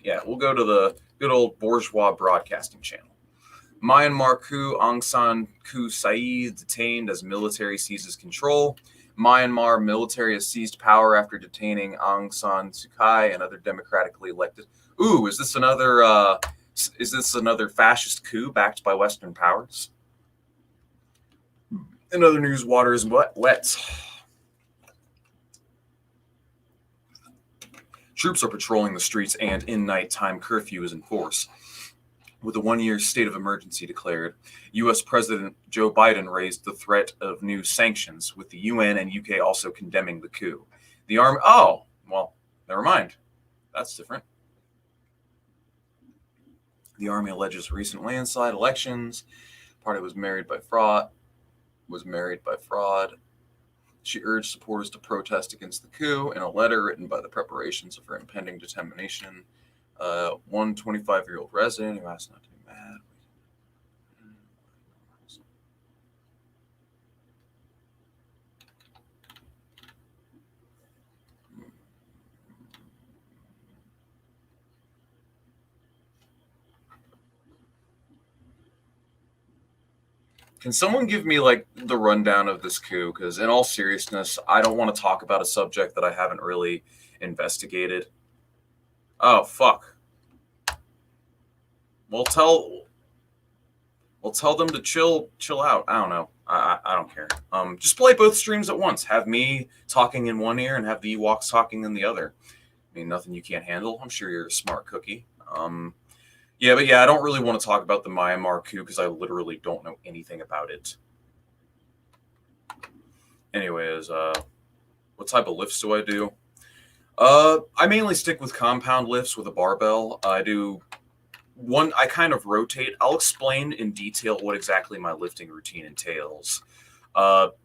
Yeah, we'll go to the good old bourgeois broadcasting channel. Myanmar coup, Aung San Suu Kyi detained as military seizes control. Myanmar military has seized power after detaining Aung San Suu Kyi and other democratically elected. Ooh, is this another fascist coup backed by Western powers? In other news, water is wet. Troops are patrolling the streets and in nighttime curfew is in force. With a one-year state of emergency declared, U.S. President Joe Biden raised the threat of new sanctions, with the UN and UK also condemning the coup. The army... Oh, well, never mind. That's different. The army alleges recent landslide elections. Party was married by fraud. She urged supporters to protest against the coup in a letter written by the preparations of her impending determination. One 25-year-old resident who asked not to be mad. Can someone give me like the rundown of this coup? Because in all seriousness, I don't want to talk about a subject that I haven't really investigated. Oh, fuck. Well, tell them to chill out. I don't know. I don't care. Just play both streams at once. Have me talking in one ear and have the Ewoks talking in the other. I mean, nothing you can't handle. I'm sure you're a smart cookie. Yeah, but yeah, I don't really want to talk about the Myanmar coup because I literally don't know anything about it. Anyways, what type of lifts do I do? I mainly stick with compound lifts with a barbell. I kind of rotate. I'll explain in detail what exactly my lifting routine entails. But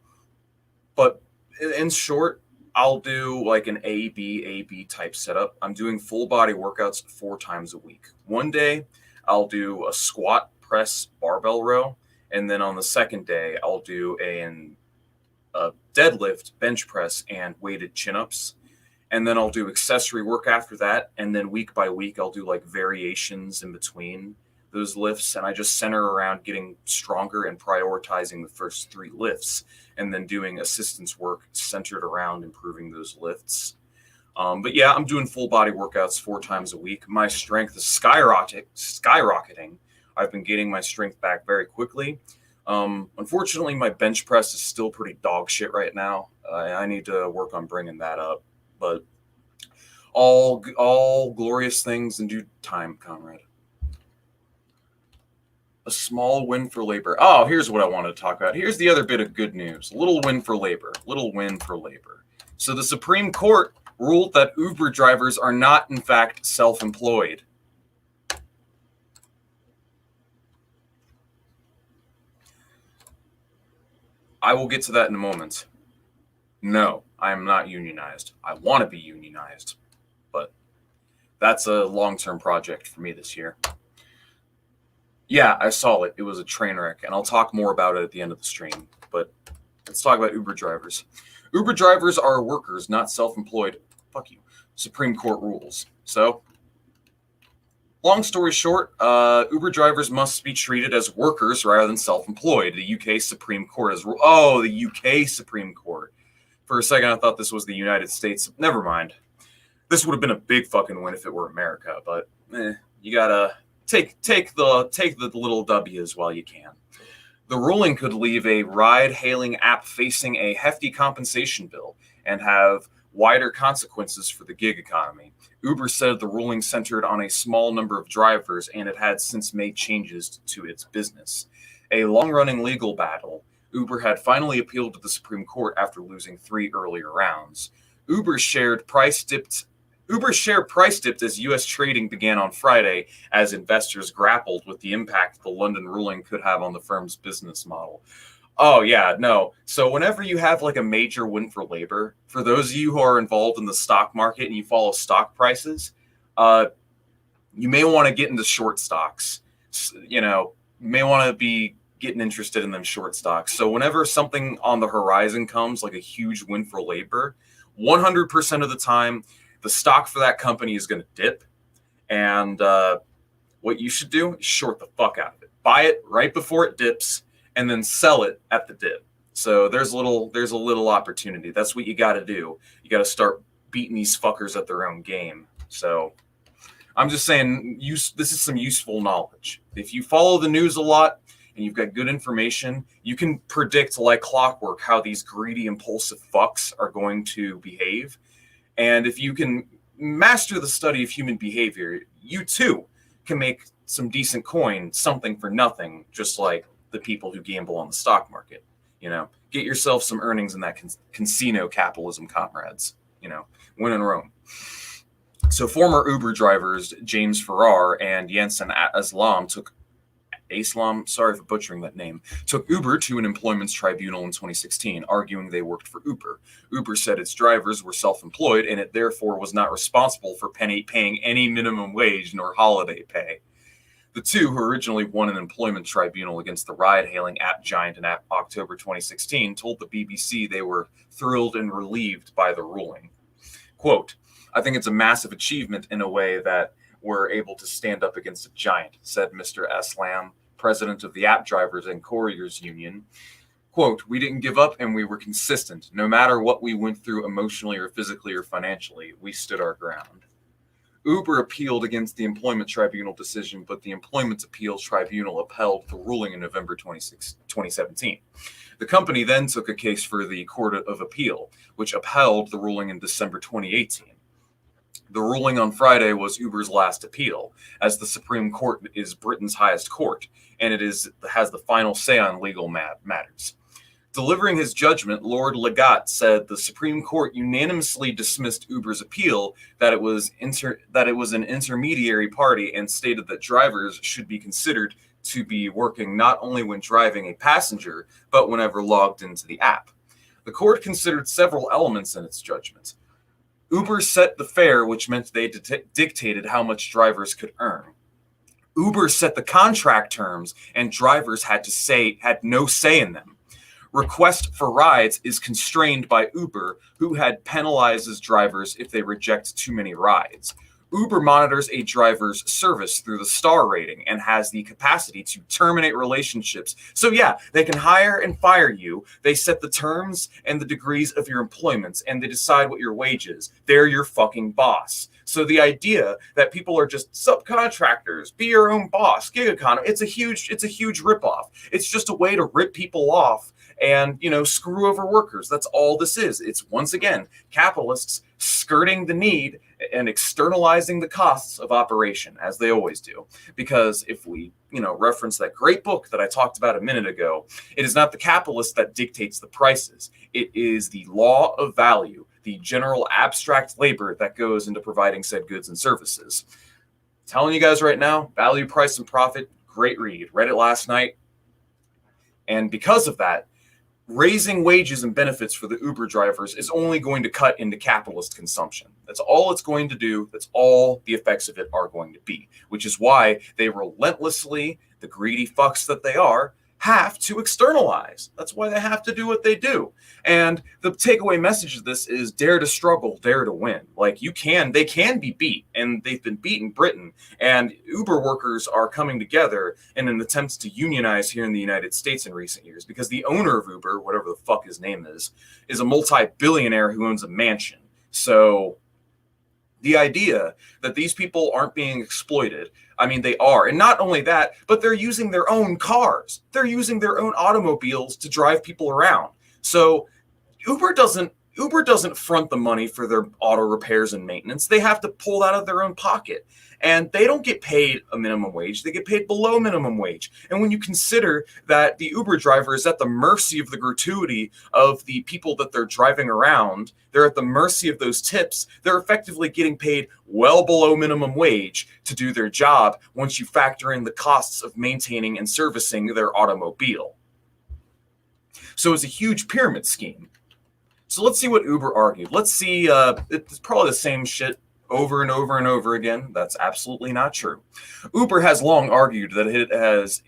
in short, I'll do like an A-B type setup. I'm doing full body workouts 4 times a week. One day, I'll do a squat, press, barbell row. And then on the second day, I'll do a deadlift, bench press, and weighted chin-ups. And then I'll do accessory work after that. And then week by week, I'll do like variations in between those lifts. And I just center around getting stronger and prioritizing the first 3 lifts. And then doing assistance work centered around improving those lifts. But yeah, I'm doing full body workouts 4 times a week. My strength is skyrocketing. I've been getting my strength back very quickly. Unfortunately, my bench press is still pretty dog shit right now. I need to work on bringing that up. But all glorious things in due time, comrade. A small win for labor. Oh, here's what I wanted to talk about. Here's the other bit of good news. Little win for labor. So the Supreme Court ruled that Uber drivers are not, in fact, self-employed. I will get to that in a moment. No, I am not unionized. I want to be unionized, but that's a long-term project for me this year. Yeah, I saw it. It was a train wreck, and I'll talk more about it at the end of the stream. But let's talk about Uber drivers. Uber drivers are workers, not self-employed. Fuck you. Supreme Court rules. So, long story short, Uber drivers must be treated as workers rather than self-employed. The UK Supreme Court has ruled. Oh, the UK Supreme Court. For a second, I thought this was the United States. Never mind. This would have been a big fucking win if it were America, but you gotta take the little W's while you can. The ruling could leave a ride-hailing app facing a hefty compensation bill and have wider consequences for the gig economy. Uber said the ruling centered on a small number of drivers, and it had since made changes to its business. A long-running legal battle, Uber had finally appealed to the Supreme Court after losing 3 earlier rounds. Uber's share price dipped as U.S. trading began on Friday as investors grappled with the impact the London ruling could have on the firm's business model. Oh, yeah, no. So whenever you have like a major win for labor, for those of you who are involved in the stock market and you follow stock prices, you may want to get into short stocks. You may want to be getting interested in them short stocks. So whenever something on the horizon comes, like a huge win for labor, 100% of the time, the stock for that company is going to dip. And what you should do is short the fuck out of it. Buy it right before it dips and then sell it at the dip. So there's a little opportunity. That's what you got to do. You got to start beating these fuckers at their own game. So I'm just saying, this is some useful knowledge. If you follow the news a lot and you've got good information, you can predict like clockwork how these greedy, impulsive fucks are going to behave. And if you can master the study of human behavior, you too can make some decent coin, something for nothing, just like the people who gamble on the stock market. Get yourself some earnings in that casino capitalism, comrades. Win in Rome. So former Uber drivers James Farrar and Jensen Aslam took Uber to an employment tribunal in 2016, arguing they worked for Uber. Uber said its drivers were self-employed and it therefore was not responsible for paying any minimum wage nor holiday pay. The two, who originally won an employment tribunal against the ride-hailing app giant in October 2016, told the BBC they were thrilled and relieved by the ruling. Quote, "I think it's a massive achievement in a way that we're able to stand up against a giant," said Mr. Aslam, president of the App Drivers and Couriers Union. Quote, "We didn't give up and we were consistent. No matter what we went through emotionally or physically or financially, we stood our ground." Uber appealed against the employment tribunal decision, but the Employment Appeals Tribunal upheld the ruling in November 2017. The company then took a case for the Court of Appeal, which upheld the ruling in December 2018. The ruling on Friday was Uber's last appeal, as the Supreme Court is Britain's highest court, and it has the final say on legal matters. Delivering his judgment, Lord Legat said the Supreme Court unanimously dismissed Uber's appeal that it was an intermediary party, and stated that drivers should be considered to be working not only when driving a passenger, but whenever logged into the app. The court considered several elements in its judgment. Uber set the fare, which meant they dictated how much drivers could earn. Uber set the contract terms, and drivers had no say in them. Request for rides is constrained by Uber, who penalizes drivers if they reject too many rides. Uber monitors a driver's service through the star rating and has the capacity to terminate relationships. So yeah, they can hire and fire you. They set the terms and the degrees of your employment, and they decide what your wage is. They're your fucking boss. So the idea that people are just subcontractors, be your own boss, gig economy, it's a huge ripoff. It's just a way to rip people off and, screw over workers. That's all this is. It's, once again, capitalists skirting the need and externalizing the costs of operation, as they always do. Because if we, reference that great book that I talked about a minute ago, it is not the capitalist that dictates the prices. It is the law of value, the general abstract labor that goes into providing said goods and services. Telling you guys right now, Value, Price, and Profit, great read. Read it last night. And because of that, raising wages and benefits for the Uber drivers is only going to cut into capitalist consumption. That's all it's going to do. That's all the effects of it are going to be, which is why they relentlessly, the greedy fucks that they are, have to externalize. That's why they have to do what they do. And the takeaway message of this is dare to struggle, dare to win. Like they can be beat, and they've been beat in Britain. And Uber workers are coming together in an attempt to unionize here in the United States in recent years, because the owner of Uber, whatever the fuck his name is a multi-billionaire who owns a mansion. So the idea that these people aren't being exploited, I mean, they are. And not only that, but they're using their own cars. They're using their own automobiles to drive people around. So Uber doesn't front the money for their auto repairs and maintenance. They have to pull that out of their own pocket. And they don't get paid a minimum wage. They get paid below minimum wage. And when you consider that the Uber driver is at the mercy of the gratuity of the people that they're driving around, they're at the mercy of those tips, they're effectively getting paid well below minimum wage to do their job once you factor in the costs of maintaining and servicing their automobile. So it's a huge pyramid scheme. So let's see what Uber argued. Let's see, it's probably the same shit over and over and over again. That's absolutely not true. Uber has long argued that it has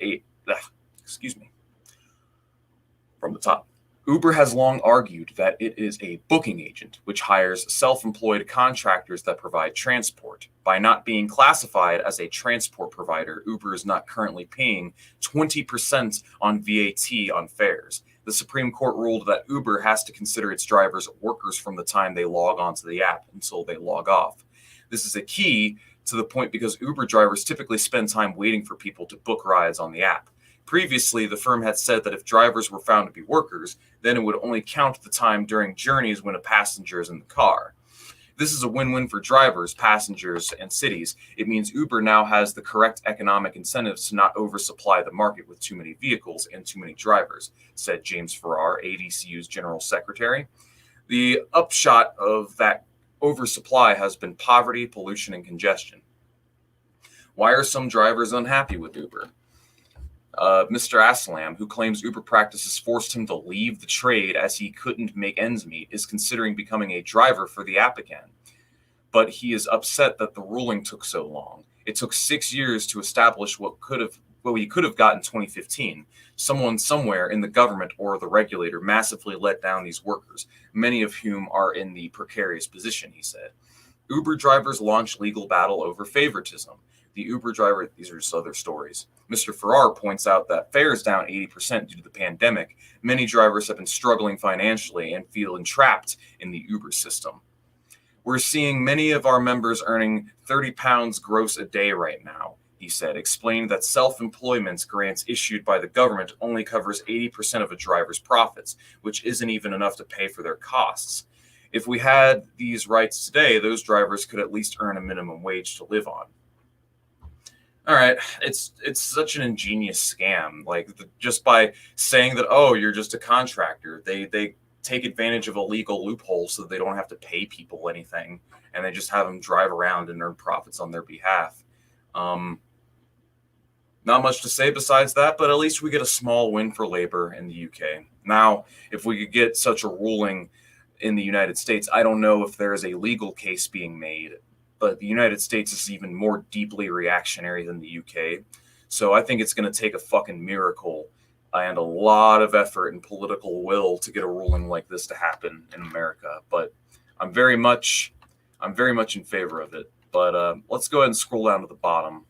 from the top. Uber has long argued that it is a booking agent which hires self-employed contractors that provide transport. By not being classified as a transport provider, Uber is not currently paying 20% on VAT on fares. The Supreme Court ruled that Uber has to consider its drivers workers from the time they log onto the app until they log off. This is a key to the point because Uber drivers typically spend time waiting for people to book rides on the app. Previously, the firm had said that if drivers were found to be workers, then it would only count the time during journeys when a passenger is in the car. This is a win-win for drivers, passengers, and cities. It means Uber now has the correct economic incentives to not oversupply the market with too many vehicles and too many drivers, said James Farrar, ADCU's general secretary. The upshot of that oversupply has been poverty, pollution, and congestion. Why are some drivers unhappy with Uber? Mr. Aslam, who claims Uber practices forced him to leave the trade as he couldn't make ends meet, is considering becoming a driver for the app again. But he is upset that the ruling took so long. It took 6 years to establish what we could have got in 2015. Someone somewhere in the government or the regulator massively let down these workers, many of whom are in the precarious position, he said. Uber drivers launch legal battle over favoritism. The Uber driver, these are just other stories. Mr. Farrar points out that fares down 80% due to the pandemic. Many drivers have been struggling financially and feel entrapped in the Uber system. We're seeing many of our members earning £30 gross a day right now, he said, explaining that self-employment grants issued by the government only covers 80% of a driver's profits, which isn't even enough to pay for their costs. If we had these rights today, those drivers could at least earn a minimum wage to live on. All right, it's such an ingenious scam. Like just by saying that, oh, you're just a contractor, they take advantage of a legal loophole so they don't have to pay people anything, and they just have them drive around and earn profits on their behalf. Not much to say besides that, but at least we get a small win for labor in the UK. Now, if we could get such a ruling in the United States, I don't know if there is a legal case being made, but the United States is even more deeply reactionary than the UK. So I think it's going to take a fucking miracle and a lot of effort and political will to get a ruling like this to happen in America. But I'm very much in favor of it. But let's go ahead and scroll down to the bottom.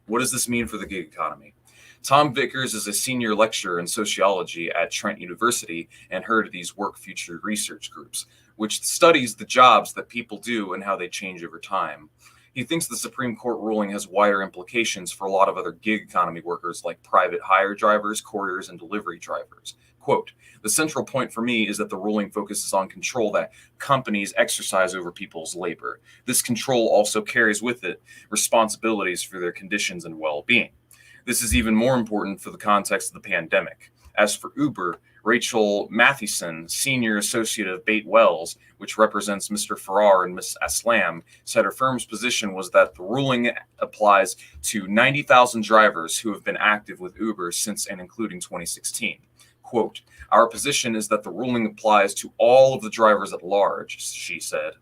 What does this mean for the gig economy? Tom Vickers is a senior lecturer in sociology at Trent University and heard of these work future research groups, which studies the jobs that people do and how they change over time. He thinks the Supreme Court ruling has wider implications for a lot of other gig economy workers like private hire drivers, couriers, and delivery drivers. Quote, the central point for me is that the ruling focuses on control that companies exercise over people's labor. This control also carries with it responsibilities for their conditions and well-being. This is even more important for the context of the pandemic. As for Uber, Rachel Mathieson, senior associate of Bate Wells, which represents Mr. Farrar and Ms. Aslam, said her firm's position was that the ruling applies to 90,000 drivers who have been active with Uber since and including 2016. Quote, "Our position is that the ruling applies to all of the drivers at large," she said.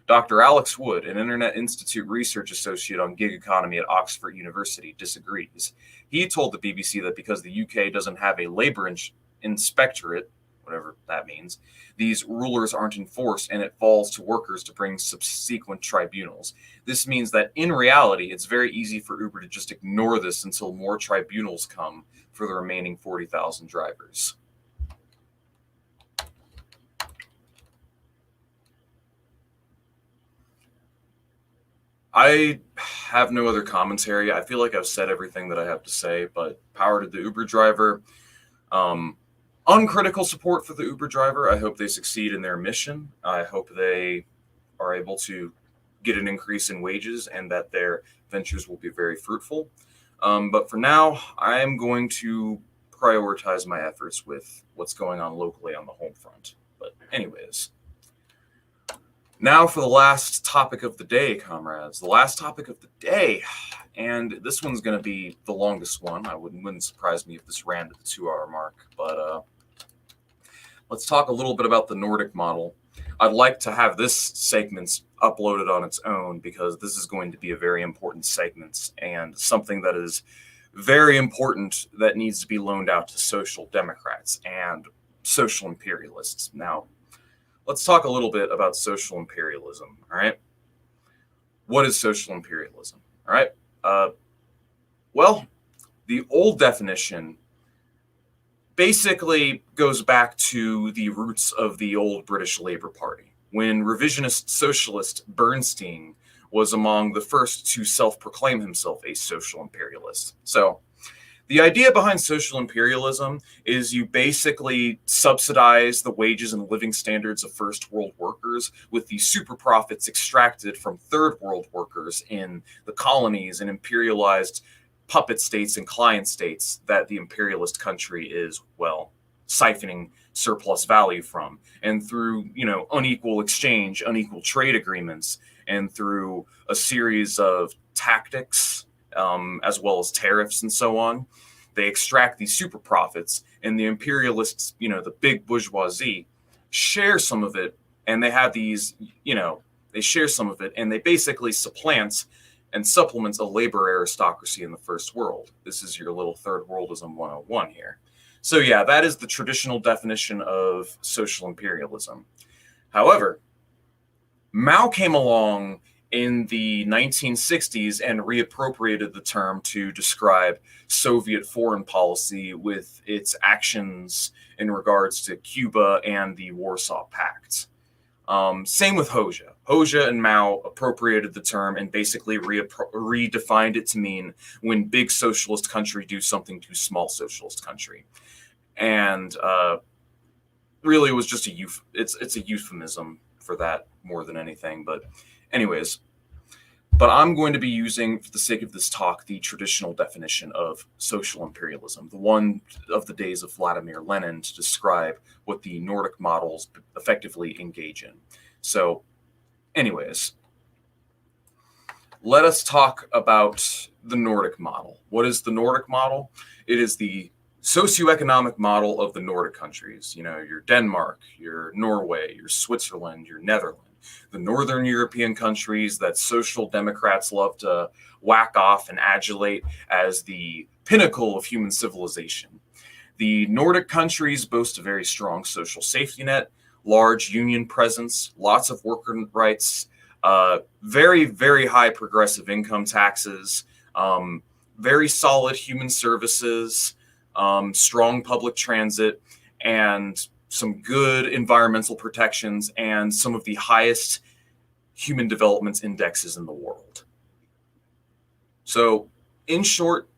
Dr. Alex Wood, an Internet Institute research associate on gig economy at Oxford University, disagrees. He told the BBC that because the UK doesn't have a labour inspectorate, whatever that means, these rulers aren't enforced and it falls to workers to bring subsequent tribunals. This means that in reality, it's very easy for Uber to just ignore this until more tribunals come for the remaining 40,000 drivers. I have no other commentary. I feel like I've said everything that I have to say, but power to the Uber driver. Uncritical support for the Uber driver. I hope they succeed in their mission. I hope they are able to get an increase in wages and that their ventures will be very fruitful. But for now, I'm going to prioritize my efforts with what's going on locally on the home front. But anyways, now for the last topic of the day, comrades. The last topic of the day, and this one's going to be the longest one. Wouldn't surprise me if this ran to the 2-hour mark. But let's talk a little bit about the Nordic model. I'd like to have this segment uploaded on its own because this is going to be a very important segment and something that is very important that needs to be loaned out to social democrats and social imperialists. Now, let's talk a little bit about social imperialism, all right? What is social imperialism, all right? Well, the old definition basically goes back to the roots of the old British Labour Party, when revisionist socialist Bernstein was among the first to self-proclaim himself a social imperialist. So, the idea behind social imperialism is you basically subsidize the wages and living standards of first world workers with the super profits extracted from third world workers in the colonies and imperialized puppet states and client states that the imperialist country is, well, siphoning surplus value from. And through, unequal exchange, unequal trade agreements, and through a series of tactics, as well as tariffs and so on, they extract these super profits, and the imperialists, the big bourgeoisie, share some of it, and they have these, they share some of it, and they basically supplant and supplement a labor aristocracy in the first world. This is your little third worldism 101 here. So yeah, that is the traditional definition of social imperialism. However, Mao came along in the 1960s and reappropriated the term to describe Soviet foreign policy with its actions in regards to Cuba and the Warsaw Pact. Same with Hoxha. Hoxha and Mao appropriated the term and basically redefined it to mean when big socialist country do something to small socialist country. And really it was just it's a euphemism for that more than anything. But anyways, but I'm going to be using, for the sake of this talk, the traditional definition of social imperialism, the one of the days of Vladimir Lenin, to describe what the Nordic models effectively engage in. So, anyways, let us talk about the Nordic model. What is the Nordic model? It is the socioeconomic model of the Nordic countries. Your Denmark, your Norway, your Switzerland, your Netherlands. The Northern European countries that social democrats love to whack off and adulate as the pinnacle of human civilization. The Nordic countries boast a very strong social safety net, large union presence, lots of worker rights, very, very high progressive income taxes, very solid human services, strong public transit, and some good environmental protections, and some of the highest human development indexes in the world. So, in short,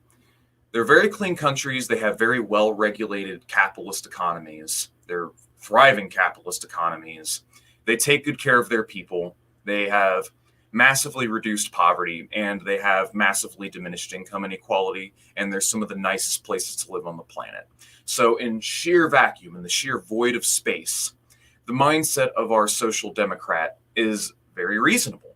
they're very clean countries. They have very well-regulated capitalist economies. They're thriving capitalist economies. They take good care of their people. They have massively reduced poverty, and they have massively diminished income inequality, and they're some of the nicest places to live on the planet. So in sheer vacuum, in the sheer void of space, the mindset of our social democrat is very reasonable.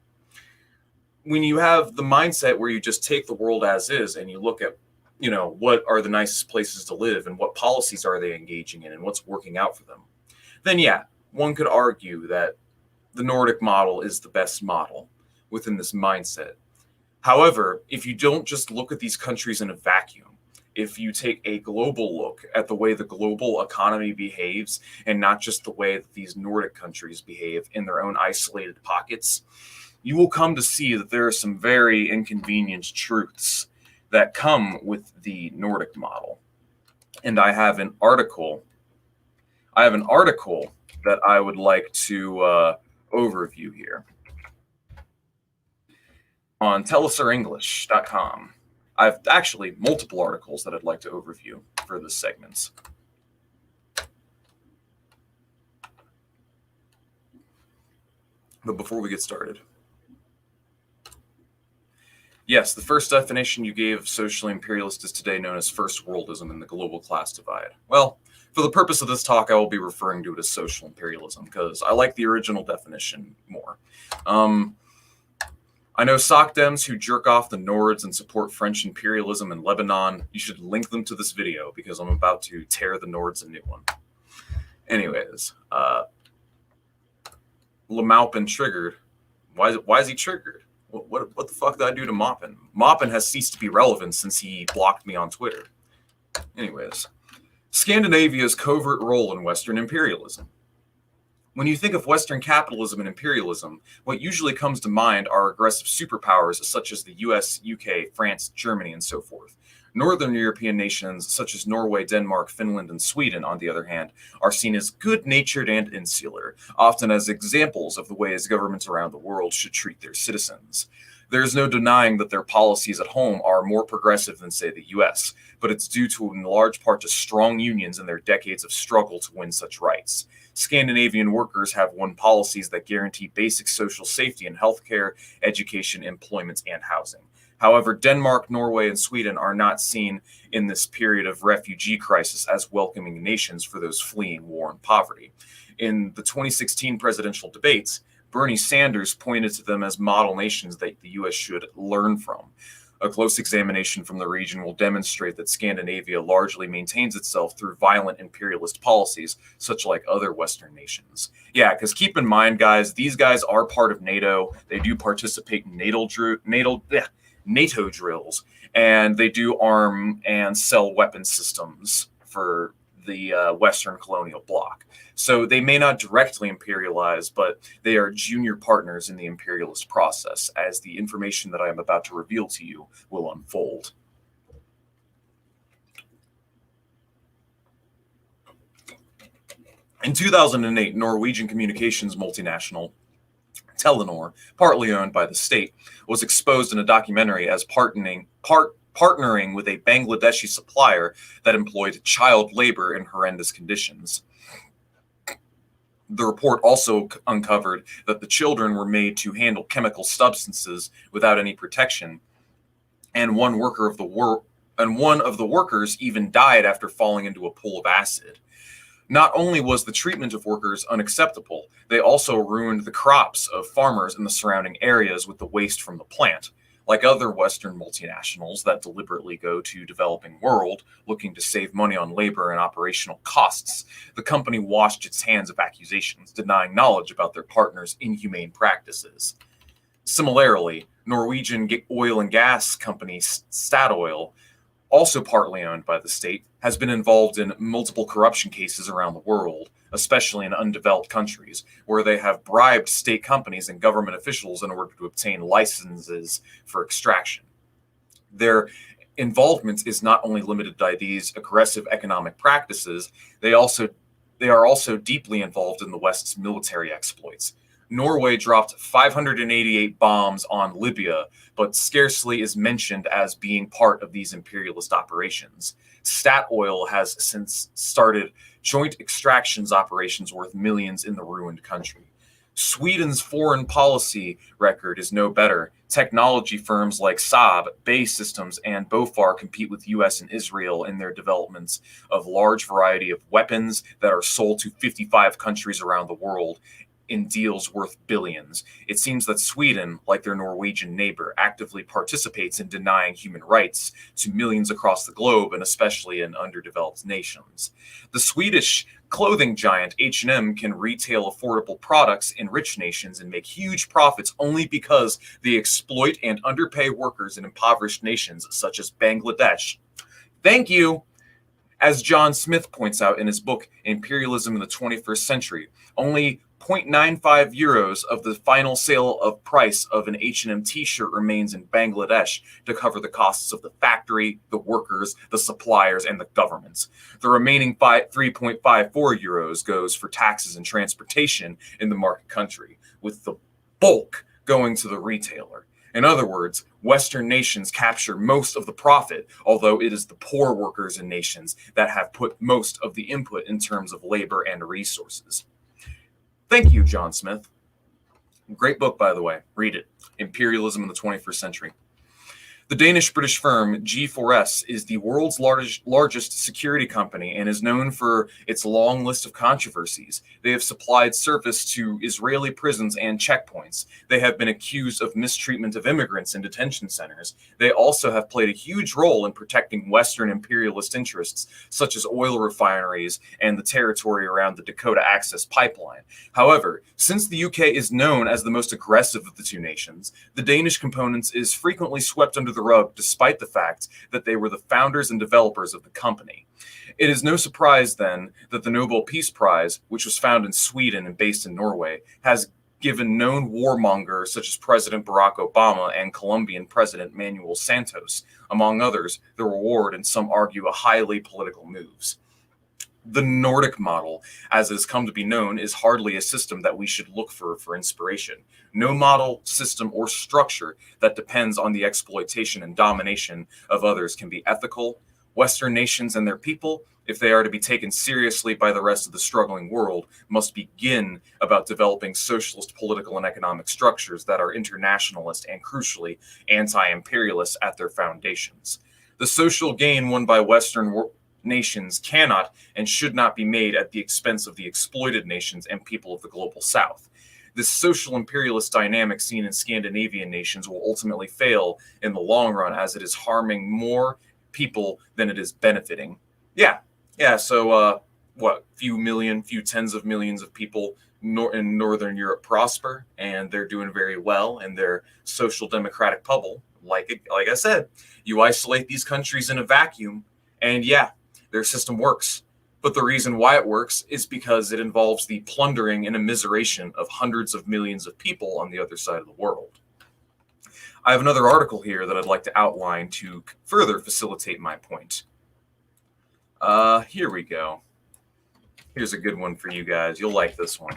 When you have the mindset where you just take the world as is and you look at you know, what are the nicest places to live and what policies are they engaging in and what's working out for them, then yeah, one could argue that the Nordic model is the best model within this mindset. However, if you don't just look at these countries in a vacuum, if you take a global look at the way the global economy behaves and not just the way that these Nordic countries behave in their own isolated pockets, you will come to see that there are some very inconvenient truths that come with the Nordic model. And I have an article that I would like to overview here on telesurenglish.com. I've actually multiple articles that I'd like to overview for this segment. But before we get started, yes, the first definition you gave of socially imperialist is today known as first worldism and the global class divide. Well, for the purpose of this talk, I will be referring to it as social imperialism because I like the original definition more. I know sock dems who jerk off the Nords and support French imperialism in Lebanon. You should link them to this video because I'm about to tear the Nords a new one. Anyways, Limbaugh triggered. Why is he triggered? What the fuck did I do to Maupin? Maupin has ceased to be relevant since he blocked me on Twitter. Anyways, Scandinavia's covert role in Western imperialism. When you think of Western capitalism and imperialism, what usually comes to mind are aggressive superpowers such as the US, UK, France, Germany, and so forth. Northern European nations such as Norway, Denmark, Finland, and Sweden, on the other hand, are seen as good-natured and insular, often as examples of the ways governments around the world should treat their citizens. There is no denying that their policies at home are more progressive than, say, the US, but it's due to, in large part, to strong unions and their decades of struggle to win such rights. Scandinavian workers have won policies that guarantee basic social safety in healthcare, education, employment, and housing. However, Denmark, Norway, and Sweden are not seen in this period of refugee crisis as welcoming nations for those fleeing war and poverty. In the 2016 presidential debates, Bernie Sanders pointed to them as model nations that the U.S. should learn from. A close examination from the region will demonstrate that Scandinavia largely maintains itself through violent imperialist policies, such like other Western nations. Yeah, because keep in mind, guys, these guys are part of NATO. They do participate in NATO drills, and they do arm and sell weapon systems for the Western colonial bloc. So they may not directly imperialize, but they are junior partners in the imperialist process, as the information that I am about to reveal to you will unfold. In 2008, Norwegian communications multinational Telenor, partly owned by the state, was exposed in a documentary as partnering with a Bangladeshi supplier that employed child labor in horrendous conditions. The report also uncovered that the children were made to handle chemical substances without any protection, and one of the workers even died after falling into a pool of acid. Not only was the treatment of workers unacceptable, they also ruined the crops of farmers in the surrounding areas with the waste from the plant. Like other Western multinationals that deliberately go to developing world looking to save money on labor and operational costs, the company washed its hands of accusations, denying knowledge about their partners' inhumane practices. Similarly, Norwegian oil and gas company Statoil, also partly owned by the state, has been involved in multiple corruption cases around the world, especially in undeveloped countries, where they have bribed state companies and government officials in order to obtain licenses for extraction. Their involvement is not only limited by these aggressive economic practices, they are also deeply involved in the West's military exploits. Norway dropped 588 bombs on Libya, but scarcely is mentioned as being part of these imperialist operations. Statoil has since started joint extractions operations worth millions in the ruined country. Sweden's foreign policy record is no better. Technology firms like Saab, Bay Systems, and Bofar compete with US and Israel in their developments of large variety of weapons that are sold to 55 countries around the world, in deals worth billions. It seems that Sweden, like their Norwegian neighbor, actively participates in denying human rights to millions across the globe, and especially in underdeveloped nations. The Swedish clothing giant H&M can retail affordable products in rich nations and make huge profits only because they exploit and underpay workers in impoverished nations such as Bangladesh. Thank you. As John Smith points out in his book Imperialism in the 21st Century, only 0.95 euros of the final sale of price of an H&M t-shirt remains in Bangladesh to cover the costs of the factory, the workers, the suppliers, and the governments. The remaining 3.54 euros goes for taxes and transportation in the market country, with the bulk going to the retailer. In other words, Western nations capture most of the profit, although it is the poor workers in nations that have put most of the input in terms of labor and resources. Thank you, John Smith. Great book, by the way. Read it. Imperialism in the 21st Century. The Danish-British firm G4S is the world's largest security company and is known for its long list of controversies. They have supplied service to Israeli prisons and checkpoints. They have been accused of mistreatment of immigrants in detention centers. They also have played a huge role in protecting Western imperialist interests, such as oil refineries and the territory around the Dakota Access Pipeline. However, since the UK is known as the most aggressive of the two nations, the Danish components is frequently swept under the rug, despite the fact that they were the founders and developers of the company. It is no surprise, then, that the Nobel Peace Prize, which was found in Sweden and based in Norway, has given known warmongers such as President Barack Obama and Colombian President Manuel Santos, among others, the reward, and some argue a highly political moves. The Nordic model, as it has come to be known, is hardly a system that we should look for inspiration. No model, system, or structure that depends on the exploitation and domination of others can be ethical. Western nations and their people, if they are to be taken seriously by the rest of the struggling world, must begin about developing socialist political and economic structures that are internationalist and, crucially, anti-imperialist at their foundations. The social gain won by Western nations cannot and should not be made at the expense of the exploited nations and people of the global South. This social imperialist dynamic seen in Scandinavian nations will ultimately fail in the long run, as it is harming more people than it is benefiting. So few tens of millions of people in Northern Europe prosper, and they're doing very well in their social democratic bubble. Like I said, you isolate these countries in a vacuum, and their system works. But the reason why it works is because it involves the plundering and immiseration of hundreds of millions of people on the other side of the world. I have another article here that I'd like to outline to further facilitate my point. Here we go. Here's a good one for you guys. You'll like this one.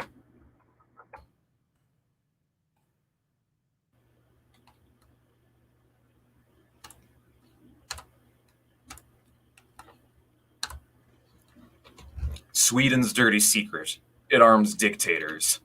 Sweden's dirty secret. It arms dictators.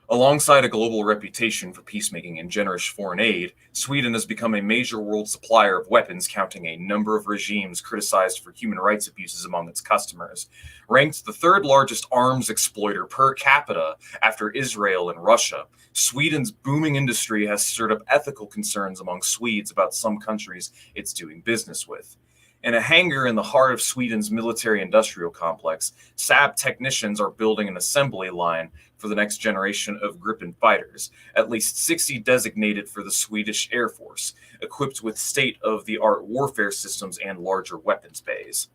Alongside a global reputation for peacemaking and generous foreign aid, Sweden has become a major world supplier of weapons, counting a number of regimes criticized for human rights abuses among its customers. Ranked the third largest arms exploiter per capita after Israel and Russia, Sweden's booming industry has stirred up ethical concerns among Swedes about some countries it's doing business with. In a hangar in the heart of Sweden's military-industrial complex, Saab technicians are building an assembly line for the next generation of Gripen fighters, at least 60 designated for the Swedish Air Force, equipped with state-of-the-art warfare systems and larger weapons bays.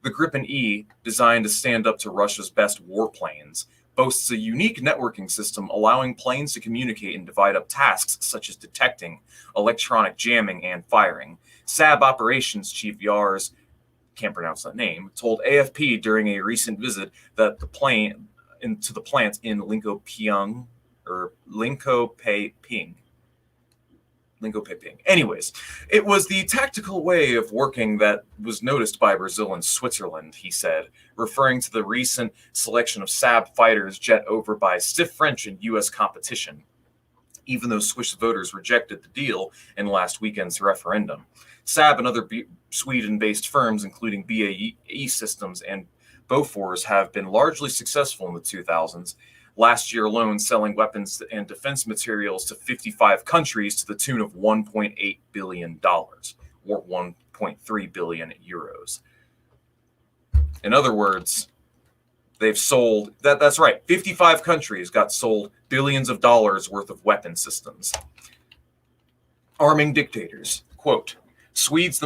The Gripen E, designed to stand up to Russia's best warplanes, boasts a unique networking system allowing planes to communicate and divide up tasks such as detecting, electronic jamming, and firing. Saab Operations Chief Yars, can't pronounce that name, told AFP during a recent visit that the plant in Linkoping. Anyways, it was the tactical way of working that was noticed by Brazil and Switzerland, he said, referring to the recent selection of Saab fighters jet over by stiff French and U.S. competition, even though Swiss voters rejected the deal in last weekend's referendum. Saab and other Sweden-based firms, including BAE Systems and Bofors, have been largely successful in the 2000s. last year alone selling weapons and defense materials to 55 countries to the tune of $1.8 billion, or 1.3 billion euros. In other words, they've sold, that's right, 55 countries got sold billions of dollars worth of weapon systems. Arming dictators. Quote, Swedes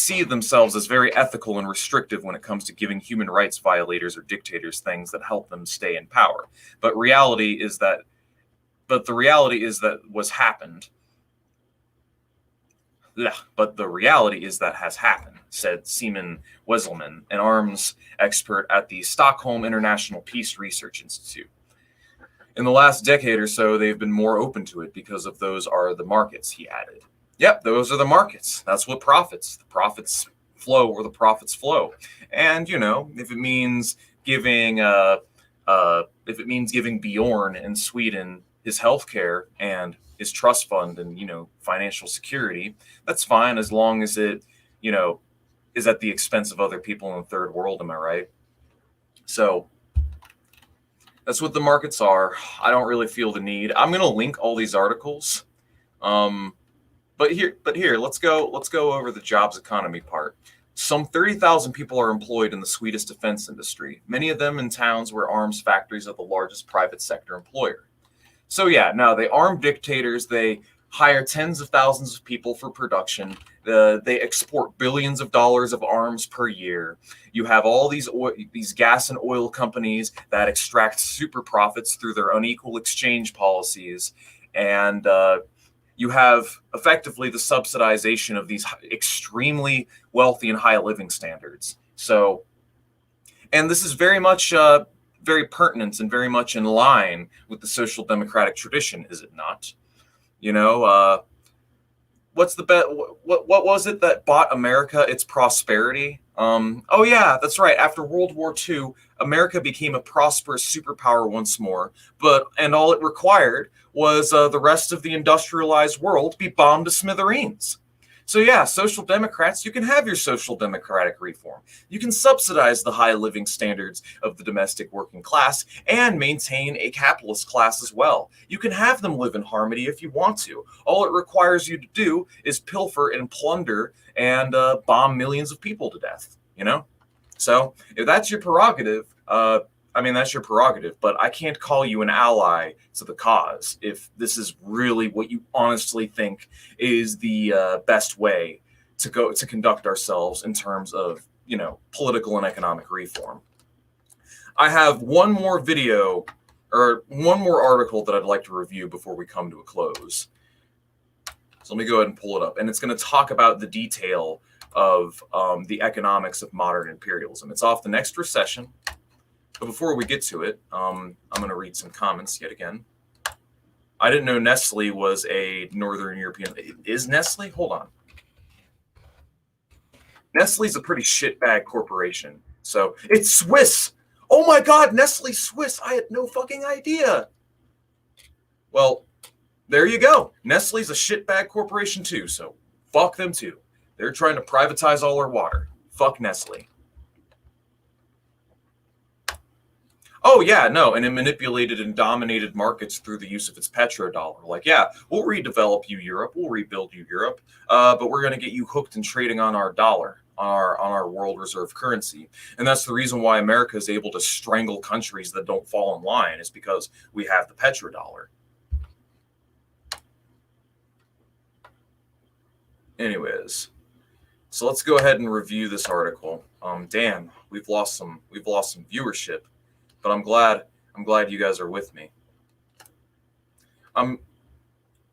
see themselves as very ethical and restrictive when it comes to giving human rights violators or dictators things that help them stay in power. But the reality is that has happened, said Simon Wesselman, an arms expert at the Stockholm International Peace Research Institute. In the last decade or so, they've been more open to it because of those are the markets, he added. Yep, those are the markets. That's what profits. The profits flow where the profits flow. And, you know, if it means giving Bjorn in Sweden his health care and his trust fund and, you know, financial security, that's fine as long as it, you know, is at the expense of other people in the third world, am I right? So that's what the markets are. I don't really feel the need. I'm going to link all these articles. But here, let's go over the jobs economy part. Some 30,000 people are employed in the Swedish defense industry, many of them in towns where arms factories are the largest private sector employer. So yeah, now they arm dictators, they hire tens of thousands of people for production, they export billions of dollars of arms per year. You have all these gas and oil companies that extract super profits through their unequal exchange policies, and you have effectively the subsidization of these extremely wealthy and high living standards. So, and this is very much very pertinent and very much in line with the social democratic tradition, is it not? You know, what's the what was it that bought America its prosperity? Oh yeah, that's right. After World War II, America became a prosperous superpower once more, and all it required was the rest of the industrialized world be bombed to smithereens. So yeah, social democrats, you can have your social democratic reform. You can subsidize the high living standards of the domestic working class and maintain a capitalist class as well. You can have them live in harmony if you want to. All it requires you to do is pilfer and plunder and bomb millions of people to death, you know? So if that's your prerogative, that's your prerogative, but I can't call you an ally to the cause if this is really what you honestly think is the best way to conduct ourselves in terms of, you know, political and economic reform. I have one more video or one more article that I'd like to review before we come to a close. So let me go ahead and pull it up, and it's going to talk about the detail of the economics of modern imperialism. It's off the next recession. But before we get to it, I'm going to read some comments yet again. I didn't know Nestle was a Northern European. Is Nestle? Hold on. Nestle's a pretty shitbag corporation. So it's Swiss. Oh my God, Nestle's Swiss. I had no fucking idea. Well, there you go. Nestle's a shitbag corporation too. So fuck them too. They're trying to privatize all our water. Fuck Nestle. Oh, yeah, no, and it manipulated and dominated markets through the use of its petrodollar. Like, yeah, we'll redevelop you, Europe. We'll rebuild you, Europe. But we're going to get you hooked and trading on our dollar, on our world reserve currency. And that's the reason why America is able to strangle countries that don't fall in line, is because we have the petrodollar. Anyways, so let's go ahead and review this article. Damn, we've lost some viewership. But I'm glad you guys are with me.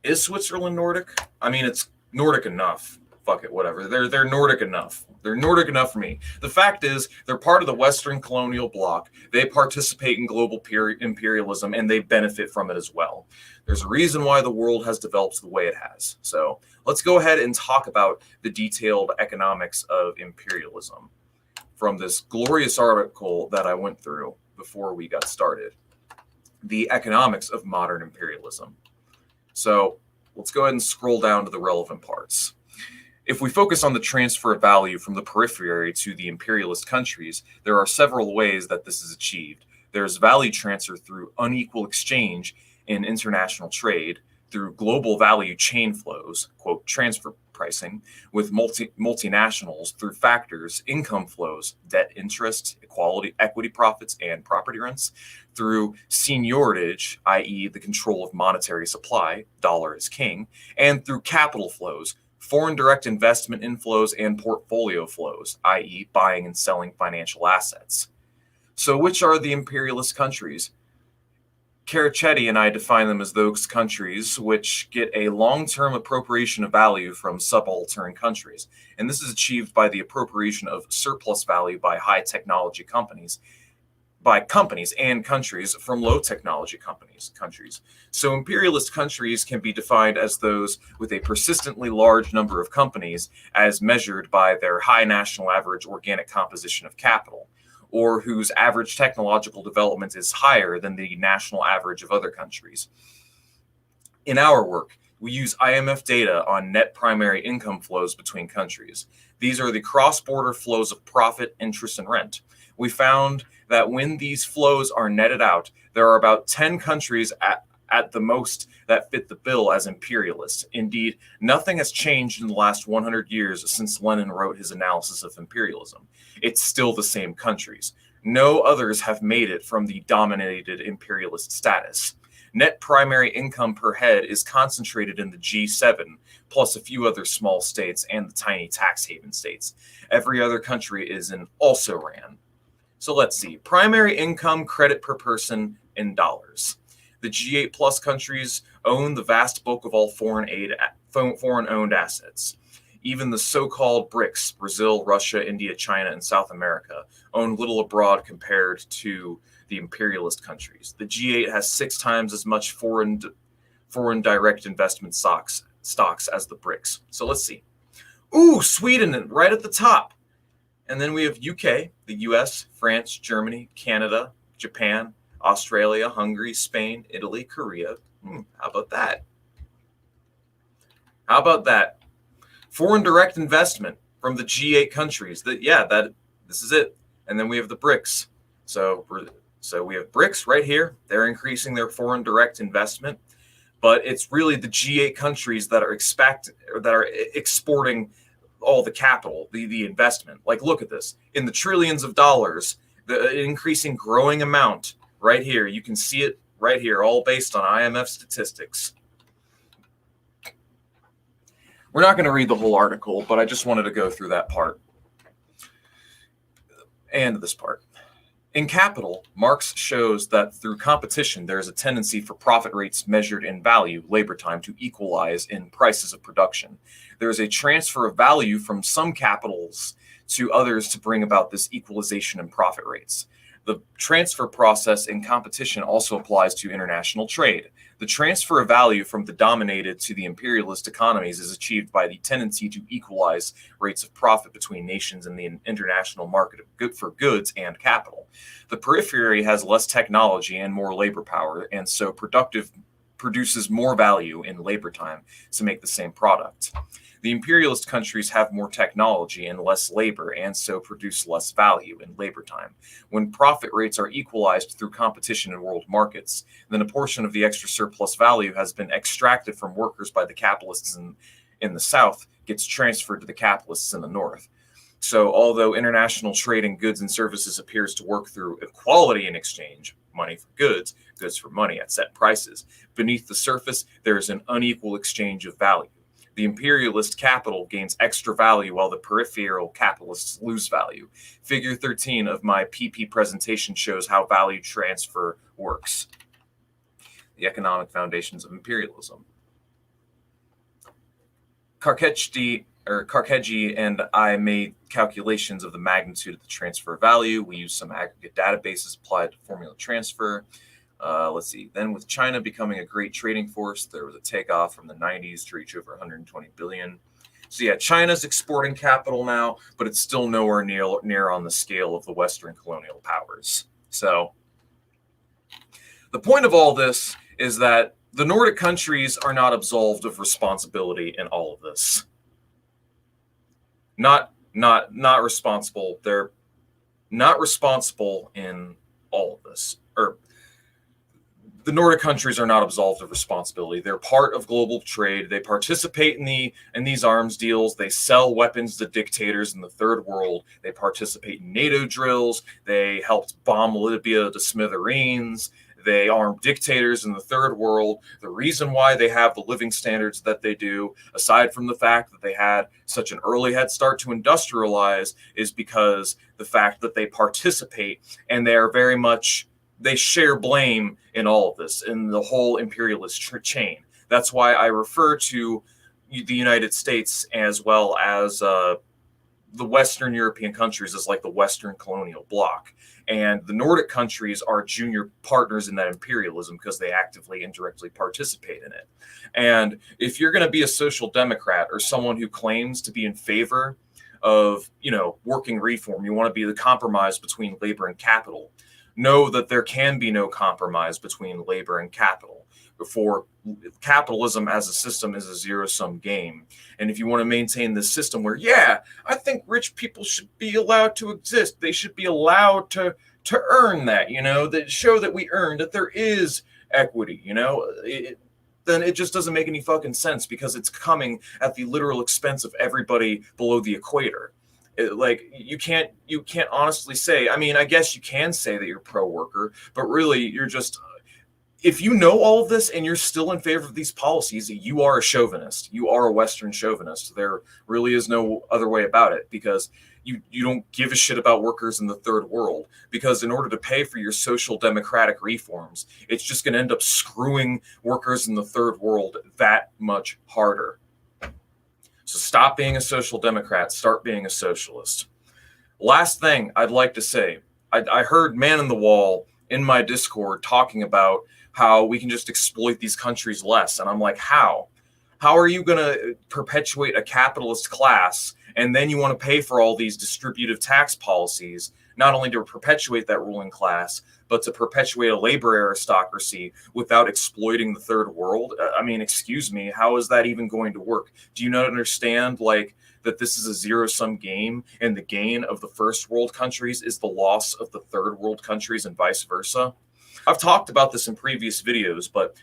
Is Switzerland Nordic? I mean, it's Nordic enough. Fuck it, whatever. They're Nordic enough. They're Nordic enough for me. The fact is, they're part of the Western colonial bloc. They participate in global imperialism, and they benefit from it as well. There's a reason why the world has developed the way it has. So let's go ahead and talk about the detailed economics of imperialism from this glorious article that I went through before we got started. The economics of modern imperialism. So let's go ahead and scroll down to the relevant parts. If we focus on the transfer of value from the periphery to the imperialist countries, there are several ways that this is achieved. There's value transfer through unequal exchange in international trade, through global value chain flows, quote, transfer pricing, with multinationals through factors, income flows, debt interest, equity profits, and property rents, through seniorage, i.e. the control of monetary supply, dollar is king, and through capital flows, foreign direct investment inflows, and portfolio flows, i.e. buying and selling financial assets. So which are the imperialist countries? Carachetti and I define them as those countries which get a long-term appropriation of value from subaltern countries. And this is achieved by the appropriation of surplus value by high technology companies, and countries from low technology countries. So imperialist countries can be defined as those with a persistently large number of companies as measured by their high national average organic composition of capital, or whose average technological development is higher than the national average of other countries. In our work, we use IMF data on net primary income flows between countries. These are the cross-border flows of profit, interest, and rent. We found that when these flows are netted out, there are about 10 countries at the most that fit the bill as imperialists. Indeed, nothing has changed in the last 100 years since Lenin wrote his analysis of imperialism. It's still the same countries. No others have made it from the dominated imperialist status. Net primary income per head is concentrated in the G7, plus a few other small states and the tiny tax haven states. Every other country is in also-ran. So let's see. Primary income credit per person in dollars. The G8 plus countries own the vast bulk of all foreign-owned assets. Even the so-called BRICS, Brazil, Russia, India, China, and South America, own little abroad compared to the imperialist countries. The G8 has 6 times as much foreign direct investment stocks as the BRICS. So let's see. Ooh, Sweden right at the top. And then we have UK, the US, France, Germany, Canada, Japan, Australia, Hungary, Spain, Italy, Korea. How about that? How about that? Foreign direct investment from the G8 countries. This is it. And then we have the BRICS. So we have BRICS right here. They're increasing their foreign direct investment, but it's really the G8 countries that are exporting all the capital, the investment. Like, look at this. In the trillions of dollars, the increasing growing amount right here. You can see it right here, all based on IMF statistics. We're not going to read the whole article, but I just wanted to go through that part and this part. In Capital, Marx shows that through competition, there is a tendency for profit rates measured in value, labor time, to equalize in prices of production. There is a transfer of value from some capitals to others to bring about this equalization in profit rates. The transfer process in competition also applies to international trade. The transfer of value from the dominated to the imperialist economies is achieved by the tendency to equalize rates of profit between nations in the international market for goods and capital. The periphery has less technology and more labor power, and so produces more value in labor time to make the same product. The imperialist countries have more technology and less labor, and so produce less value in labor time. When profit rates are equalized through competition in world markets, then a portion of the extra surplus value has been extracted from workers by the capitalists in the South, gets transferred to the capitalists in the North. So although international trade in goods and services appears to work through equality in exchange, money for goods, goods for money at set prices, beneath the surface, there is an unequal exchange of value. The imperialist capital gains extra value while the peripheral capitalists lose value. Figure 13 of my PP presentation shows how value transfer works. The economic foundations of imperialism. Carkeji and I made calculations of the magnitude of the transfer value. We used some aggregate databases applied to formula transfer. Let's see. Then with China becoming a great trading force, there was a takeoff from the 90s to reach over 120 billion. So yeah, China's exporting capital now, but it's still nowhere near on the scale of the Western colonial powers. So the point of all this is that the Nordic countries are not absolved of responsibility in all of this. Not responsible. They're not responsible in all of this. Or the Nordic countries are not absolved of responsibility. They're part of global trade. They participate in these arms deals. They sell weapons to dictators in the third world. They participate in NATO drills. They helped bomb Libya to smithereens. They arm dictators in the third world. The reason why they have the living standards that they do, aside from the fact that they had such an early head start to industrialize, is because the fact that they participate and they are very much, they share blame in all of this, in the whole imperialist chain. That's why I refer to the United States as well as the Western European countries as like the Western colonial bloc. And the Nordic countries are junior partners in that imperialism because they actively and directly participate in it. And if you're going to be a social democrat or someone who claims to be in favor of, working reform, you want to be the compromise between labor and capital, know that there can be no compromise between labor and capital. For capitalism as a system is a zero-sum game. And if you want to maintain this system where, I think rich people should be allowed to exist, they should be allowed to earn that, that show that we earn, that there is equity, then it just doesn't make any fucking sense, because it's coming at the literal expense of everybody below the equator. You can't honestly say, I guess you can say that you're pro-worker, but really you're just, if you know all of this and you're still in favor of these policies, you are a chauvinist. You are a Western chauvinist. There really is no other way about it, because you don't give a shit about workers in the third world, because in order to pay for your social democratic reforms, it's just going to end up screwing workers in the third world that much harder. So stop being a social democrat, start being a socialist. Last thing I'd like to say, I heard Man in the Wall in my Discord talking about how we can just exploit these countries less. And I'm like, how? How are you going to perpetuate a capitalist class and then you want to pay for all these distributive tax policies, not only to perpetuate that ruling class, but to perpetuate a labor aristocracy without exploiting the third world? Excuse me, how is that even going to work? Do you not understand, that this is a zero-sum game, and the gain of the first world countries is the loss of the third world countries and vice versa? I've talked about this in previous videos, but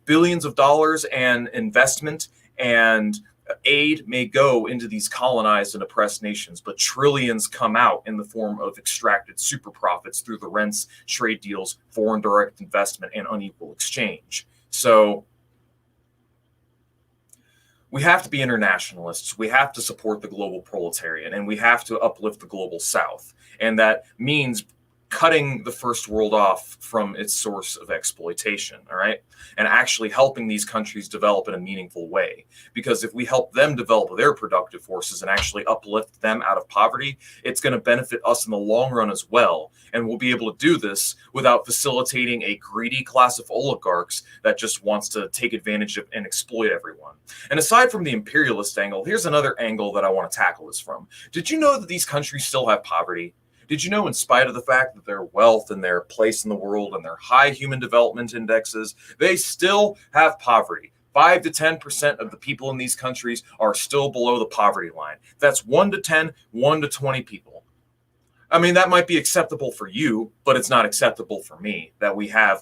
billions of dollars and investment and aid may go into these colonized and oppressed nations, but trillions come out in the form of extracted super profits through the rents, trade deals, foreign direct investment, and unequal exchange. So we have to be internationalists. We have to support the global proletariat, and we have to uplift the global South. And that means cutting the first world off from its source of exploitation, all right? And actually helping these countries develop in a meaningful way. Because if we help them develop their productive forces and actually uplift them out of poverty, it's going to benefit us in the long run as well. And we'll be able to do this without facilitating a greedy class of oligarchs that just wants to take advantage of and exploit everyone. And aside from the imperialist angle, here's another angle that I want to tackle this from. Did you know that these countries still have poverty? Did you know, in spite of the fact that their wealth and their place in the world and their high human development indexes, they still have poverty? 5 to 10% of the people in these countries are still below the poverty line. That's 1 to 10, 1 to 20 people. That might be acceptable for you, but it's not acceptable for me that we have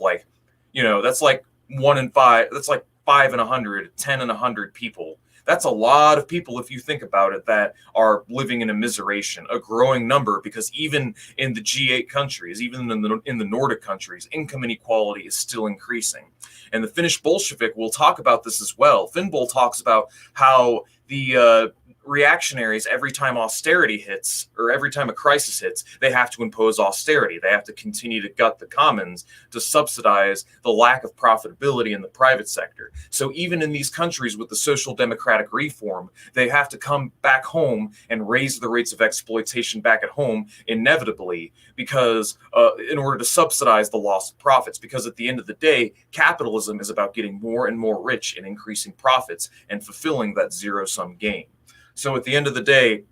that's like 1 in 5. That's like 5 in 100, 10 in 100 people. That's a lot of people, if you think about it, that are living in immiseration, a growing number, because even in the G8 countries, even in the Nordic countries, income inequality is still increasing. And the Finnish Bolshevik will talk about this as well. Finnboll talks about how the reactionaries, every time austerity hits, or every time a crisis hits, they have to impose austerity. They have to continue to gut the commons to subsidize the lack of profitability in the private sector. So even in these countries with the social democratic reform, they have to come back home and raise the rates of exploitation back at home inevitably, because in order to subsidize the loss of profits. Because at the end of the day, capitalism is about getting more and more rich and increasing profits and fulfilling that zero-sum game. So at the end of the day,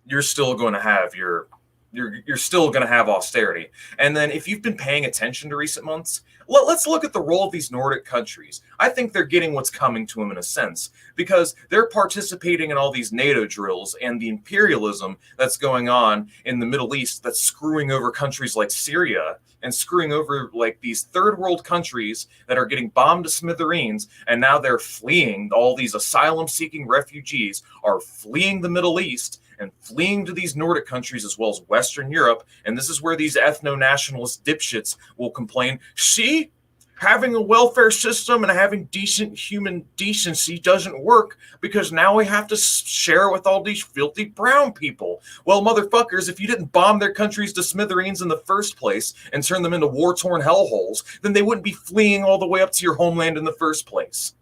you're still going to have your you're still going to have austerity. And then if you've been paying attention to recent months, let's look at the role of these Nordic countries. I think they're getting what's coming to them in a sense, because they're participating in all these NATO drills and the imperialism that's going on in the Middle East that's screwing over countries like Syria and screwing over like these third world countries that are getting bombed to smithereens. And now they're fleeing. All these asylum seeking refugees are fleeing the Middle East and fleeing to these Nordic countries as well as Western Europe. And this is where these ethno-nationalist dipshits will complain, see, having a welfare system and having decent human decency doesn't work because now we have to share with all these filthy brown people. Well, motherfuckers, if you didn't bomb their countries to smithereens in the first place and turn them into war-torn hellholes, then they wouldn't be fleeing all the way up to your homeland in the first place.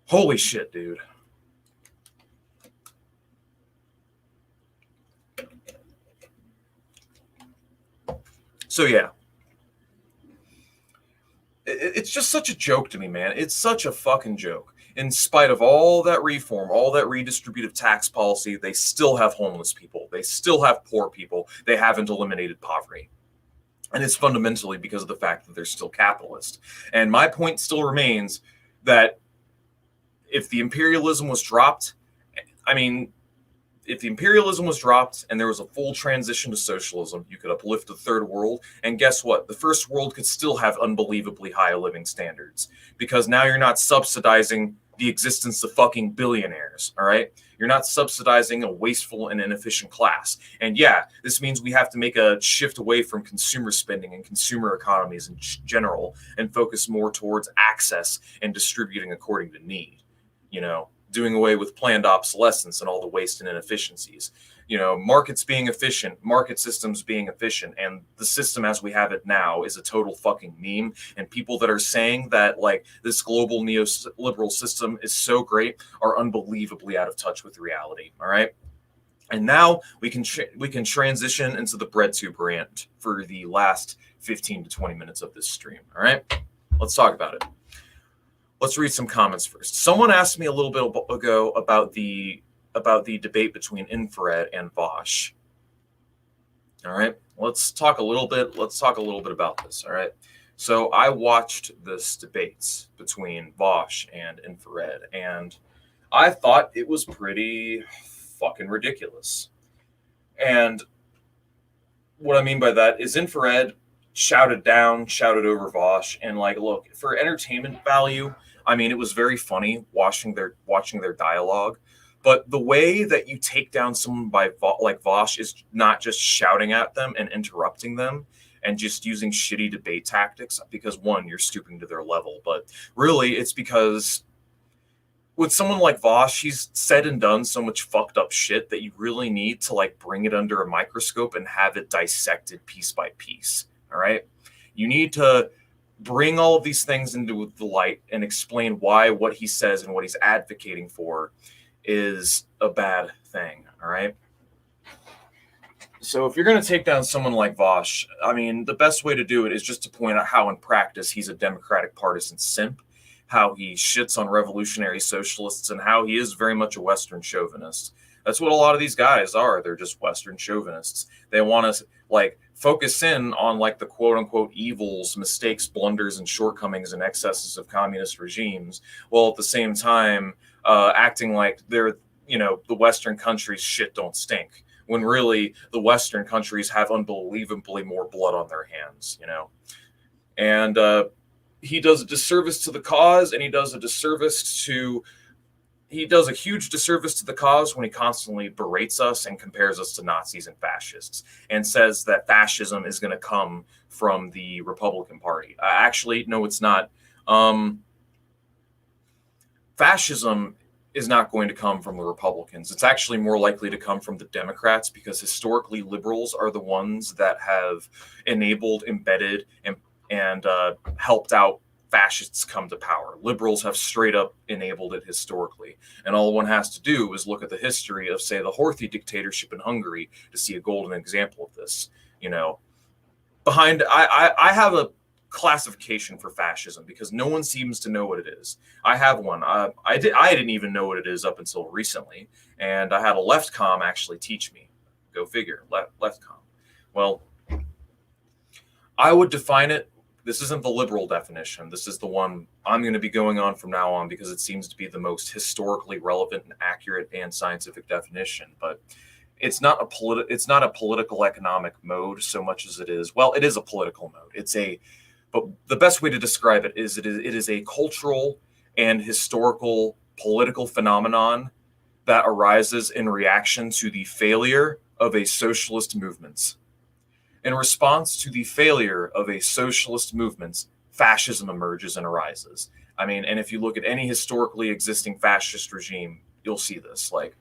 Holy shit, dude. So yeah, it's just such a joke to me, man. It's such a fucking joke. In spite of all that reform, all that redistributive tax policy, they still have homeless people. They still have poor people. They haven't eliminated poverty. And it's fundamentally because of the fact that they're still capitalist. And my point still remains that if the imperialism was dropped, if the imperialism was dropped and there was a full transition to socialism, you could uplift the third world. And guess what? The first world could still have unbelievably high living standards because now you're not subsidizing the existence of fucking billionaires, all right? You're not subsidizing a wasteful and inefficient class. And yeah, this means we have to make a shift away from consumer spending and consumer economies in general and focus more towards access and distributing according to need, you know? Doing away with planned obsolescence and all the waste and inefficiencies. You know, markets being efficient, market systems being efficient, and the system as we have it now is a total fucking meme. And people that are saying that like this global neoliberal system is so great are unbelievably out of touch with reality. All right. And now we can transition into the breadtube rant for the last 15 to 20 minutes of this stream. All right, let's talk about it. Let's read some comments first. Someone asked me a little bit ago about the debate between Infrared and Vosh. All right, let's talk a little bit about this. All right, so I watched this debate between Vosh and Infrared, and I thought it was pretty fucking ridiculous. And what I mean by that is Infrared shouted over Vosh, and like, look, for entertainment value, I mean, it was very funny watching their dialogue, but the way that you take down someone like Vosh is not just shouting at them and interrupting them and just using shitty debate tactics because one, you're stooping to their level, but really it's because with someone like Vosh, he's said and done so much fucked up shit that you really need to like bring it under a microscope and have it dissected piece by piece. All right. You need to bring all of these things into the light and explain why what he says and what he's advocating for is a bad thing. All right. So if you're going to take down someone like Vosh, I mean, the best way to do it is just to point out how in practice he's a Democratic partisan simp, how he shits on revolutionary socialists, and how he is very much a Western chauvinist. That's what a lot of these guys are. They're just Western chauvinists. They want to like focus in on like the quote unquote evils, mistakes, blunders, and shortcomings and excesses of communist regimes, while at the same time acting like they're, you know, the Western countries shit don't stink, when really the Western countries have unbelievably more blood on their hands, you know. And he does a disservice to the cause, and he does a huge disservice to the cause when he constantly berates us and compares us to Nazis and fascists and says that fascism is going to come from the Republican Party. Actually, no, it's not. Fascism is not going to come from the Republicans. It's actually more likely to come from the Democrats, because historically liberals are the ones that have enabled, embedded, and helped out fascists come to power. Liberals have straight up enabled it historically. And all one has to do is look at the history of, say, the Horthy dictatorship in Hungary to see a golden example of this. You know, I have a classification for fascism because no one seems to know what it is. I have one. I didn't even know what it is up until recently. And I had a left comm actually teach me. Go figure. Leftcom. Well, I would define it. This isn't the liberal definition. This is the one I'm going to be going on from now on because it seems to be the most historically relevant and accurate and scientific definition. But it's not a political economic mode so much as it is. Well, it is a political mode. But the best way to describe it is it is a cultural and historical political phenomenon that arises in reaction to the failure of a socialist movement. In response to the failure of a socialist movement, fascism emerges and arises. I mean, and if you look at any historically existing fascist regime, you'll see this. Like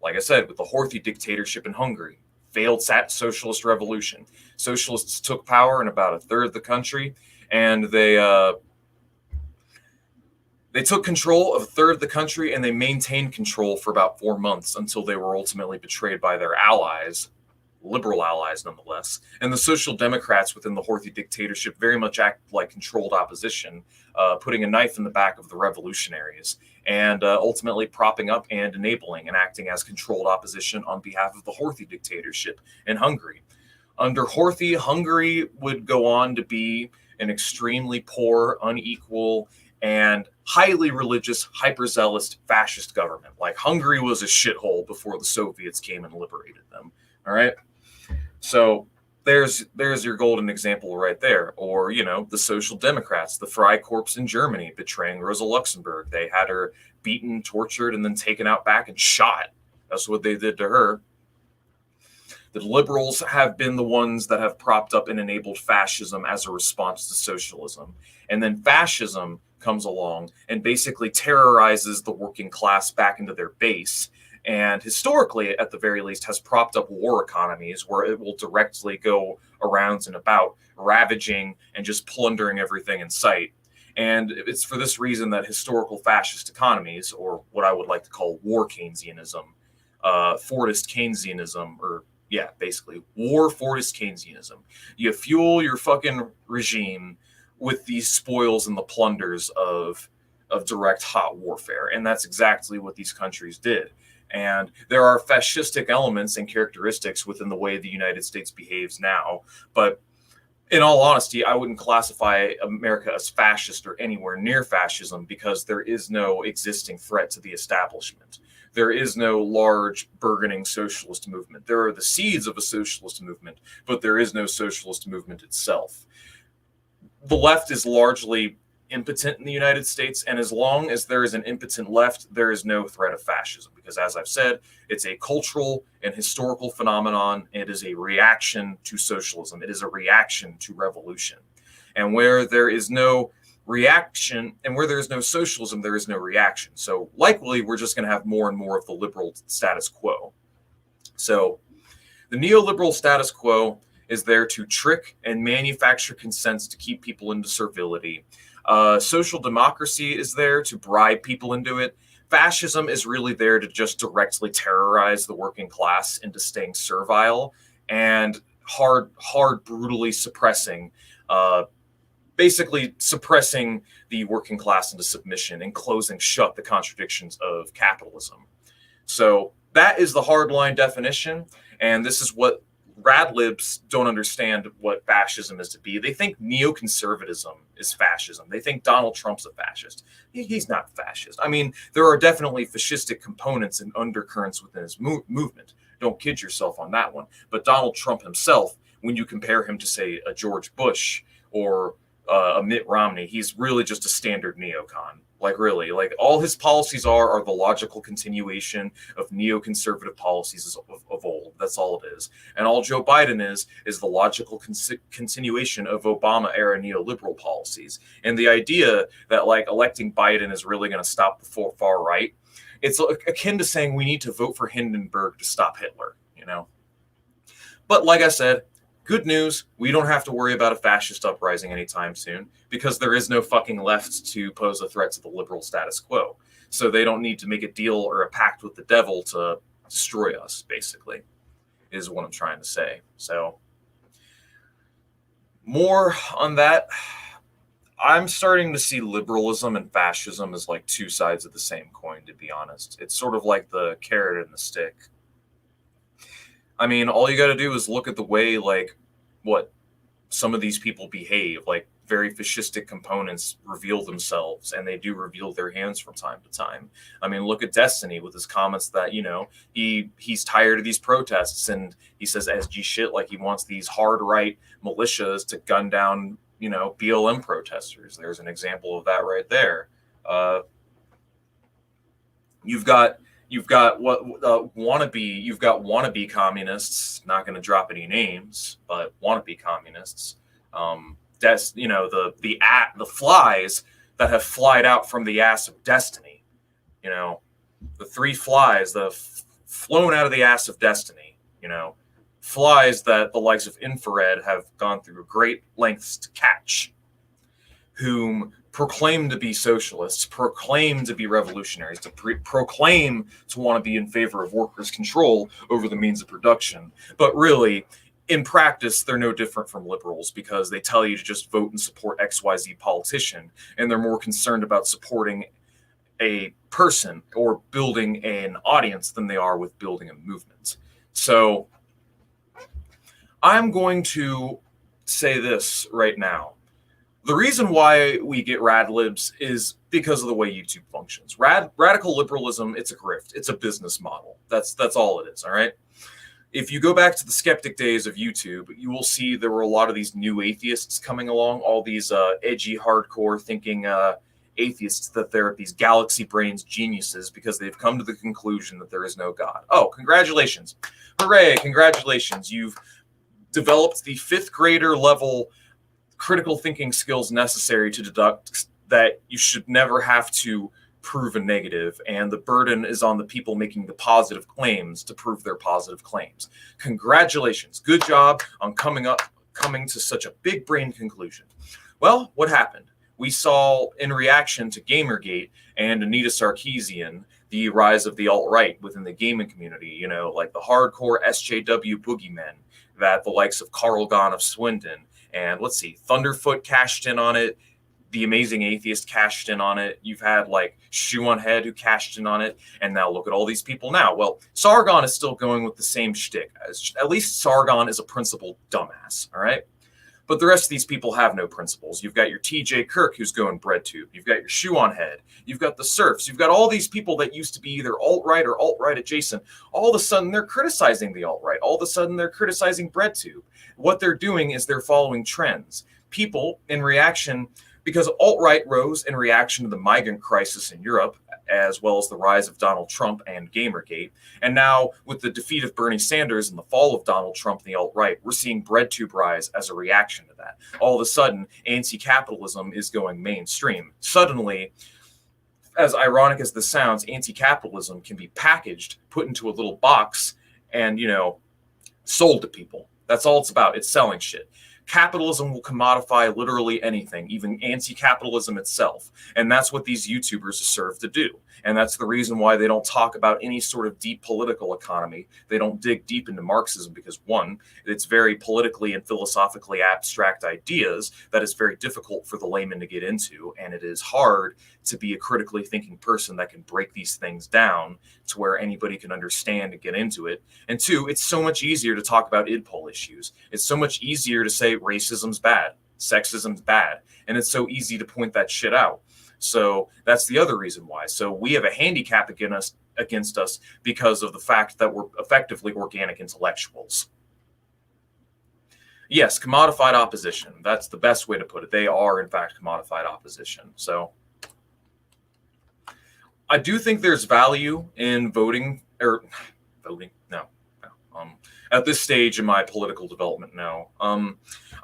I said, with the Horthy dictatorship in Hungary, failed socialist revolution. Socialists took power in about a third of the country, and they took control of a third of the country, and they maintained control for about 4 months until they were ultimately betrayed by their allies, liberal allies nonetheless. And the Social Democrats within the Horthy dictatorship very much act like controlled opposition, putting a knife in the back of the revolutionaries, and ultimately propping up and enabling and acting as controlled opposition on behalf of the Horthy dictatorship in Hungary. Under Horthy, Hungary would go on to be an extremely poor, unequal, and highly religious, hyperzealous fascist government. Like, Hungary was a shithole before the Soviets came and liberated them. All right. So there's your golden example right there. Or, you know, the Social Democrats, the Freikorps in Germany betraying Rosa Luxemburg. They had her beaten, tortured, and then taken out back and shot. That's what they did to her. The liberals have been the ones that have propped up and enabled fascism as a response to socialism. And then fascism comes along and basically terrorizes the working class back into their base. And historically, at the very least, has propped up war economies where it will directly go around and about, ravaging and just plundering everything in sight. And it's for this reason that historical fascist economies, or what I would like to call war Keynesianism, Fordist Keynesianism, or yeah, basically war Fordist Keynesianism. You fuel your fucking regime with these spoils and the plunders of direct hot warfare. And that's exactly what these countries did. And there are fascistic elements and characteristics within the way the United States behaves now. But in all honesty, I wouldn't classify America as fascist or anywhere near fascism because there is no existing threat to the establishment. There is no large burgeoning socialist movement. There are the seeds of a socialist movement, but there is no socialist movement itself. The left is largely impotent in the United States, and as long as there is an impotent left, there is no threat of fascism, because as I've said, it's a cultural and historical phenomenon. It is a reaction to socialism. It is a reaction to revolution. And where there is no reaction and where there is no socialism, there is no reaction. So likely we're just going to have more and more of the liberal status quo. So the neoliberal status quo is there to trick and manufacture consents to keep people into servility. Social democracy is there to bribe people into it. Fascism is really there to just directly terrorize the working class into staying servile and brutally suppressing, basically suppressing the working class into submission and closing shut the contradictions of capitalism. So that is the hardline definition, and this is what radlibs don't understand what fascism is to be. They think neoconservatism is fascism. They think Donald Trump's a fascist. He's not fascist. I mean, there are definitely fascistic components and undercurrents within his movement. Don't kid yourself on that one. But Donald Trump himself, when you compare him to, say, a George Bush or a Mitt Romney, he's really just a standard neocon. Like, really, like, all his policies are the logical continuation of neoconservative policies of old. That's all it is. And all Joe Biden is the logical continuation of Obama-era neoliberal policies. And the idea that, like, electing Biden is really going to stop the far right, it's akin to saying we need to vote for Hindenburg to stop Hitler, you know? But like I said, good news, we don't have to worry about a fascist uprising anytime soon because there is no fucking left to pose a threat to the liberal status quo. So they don't need to make a deal or a pact with the devil to destroy us, basically, is what I'm trying to say. So more on that. I'm starting to see liberalism and fascism as like two sides of the same coin, to be honest. It's sort of like the carrot and the stick. I mean, all you got to do is look at the way, like, what some of these people behave. Like, very fascistic components reveal themselves, and they do reveal their hands from time to time. I mean, look at Destiny with his comments that, you know, he's tired of these protests, and he says SG shit like he wants these hard right militias to gun down, you know, BLM protesters. There's an example of that right there. You've got wannabe communists. Not going to drop any names, but wannabe communists. You know, the flies that have flied out from the ass of destiny. You know, the three flies that have flown out of the ass of destiny. You know, flies that the likes of Infrared have gone through great lengths to catch, whom proclaim to be socialists, proclaim to be revolutionaries, to proclaim to want to be in favor of workers' control over the means of production. But really, in practice, they're no different from liberals, because they tell you to just vote and support XYZ politician, and they're more concerned about supporting a person or building an audience than they are with building a movement. So I'm going to say this right now. The reason why we get rad libs is because of the way YouTube functions. Radical liberalism, it's a grift. It's a business model. That's all it is, all right? If you go back to the skeptic days of YouTube, you will see there were a lot of these new atheists coming along, all these edgy, hardcore thinking atheists, that they're these galaxy brains geniuses because they've come to the conclusion that there is no God. Oh, congratulations. Hooray, congratulations. You've developed the fifth grader level critical thinking skills necessary to deduct that you should never have to prove a negative, and the burden is on the people making the positive claims to prove their positive claims. Congratulations. Good job on coming to such a big brain conclusion. Well, what happened? We saw, in reaction to Gamergate and Anita Sarkeesian, the rise of the alt-right within the gaming community, you know, like the hardcore SJW boogeymen that the likes of Carl Ghosn of Swindon, and let's see, Thunderfoot cashed in on it. The Amazing Atheist cashed in on it. You've had like Shoe on Head who cashed in on it. And now look at all these people now. Well, Sargon is still going with the same shtick. At least Sargon is a principled dumbass, all right? But the rest of these people have no principles. You've got your TJ Kirk who's going breadtube. You've got your Shoe on Head. You've got the Serfs. You've got all these people that used to be either alt-right or alt-right adjacent. All of a sudden, they're criticizing the alt-right. All of a sudden, they're criticizing breadtube. What they're doing is they're following trends. People, in reaction, because alt-right rose in reaction to the migrant crisis in Europe, as well as the rise of Donald Trump and Gamergate. And now, with the defeat of Bernie Sanders and the fall of Donald Trump and the alt-right, we're seeing breadtube rise as a reaction to that. All of a sudden, anti-capitalism is going mainstream. Suddenly, as ironic as this sounds, anti-capitalism can be packaged, put into a little box, and, you know, sold to people. That's all it's about. It's selling shit. Capitalism will commodify literally anything, even anti-capitalism itself. And that's what these YouTubers serve to do. And that's the reason why they don't talk about any sort of deep political economy. They don't dig deep into Marxism because, one, it's very politically and philosophically abstract ideas that is very difficult for the layman to get into. And it is hard to be a critically thinking person that can break these things down to where anybody can understand and get into it. And two, it's so much easier to talk about idpol issues. It's so much easier to say racism's bad, sexism's bad, and it's so easy to point that shit out. So that's the other reason why. So we have a handicap against us because of the fact that we're effectively organic intellectuals. Yes, commodified opposition. That's the best way to put it. They are, in fact, commodified opposition. So I do think there's value in voting. No. At this stage in my political development, no.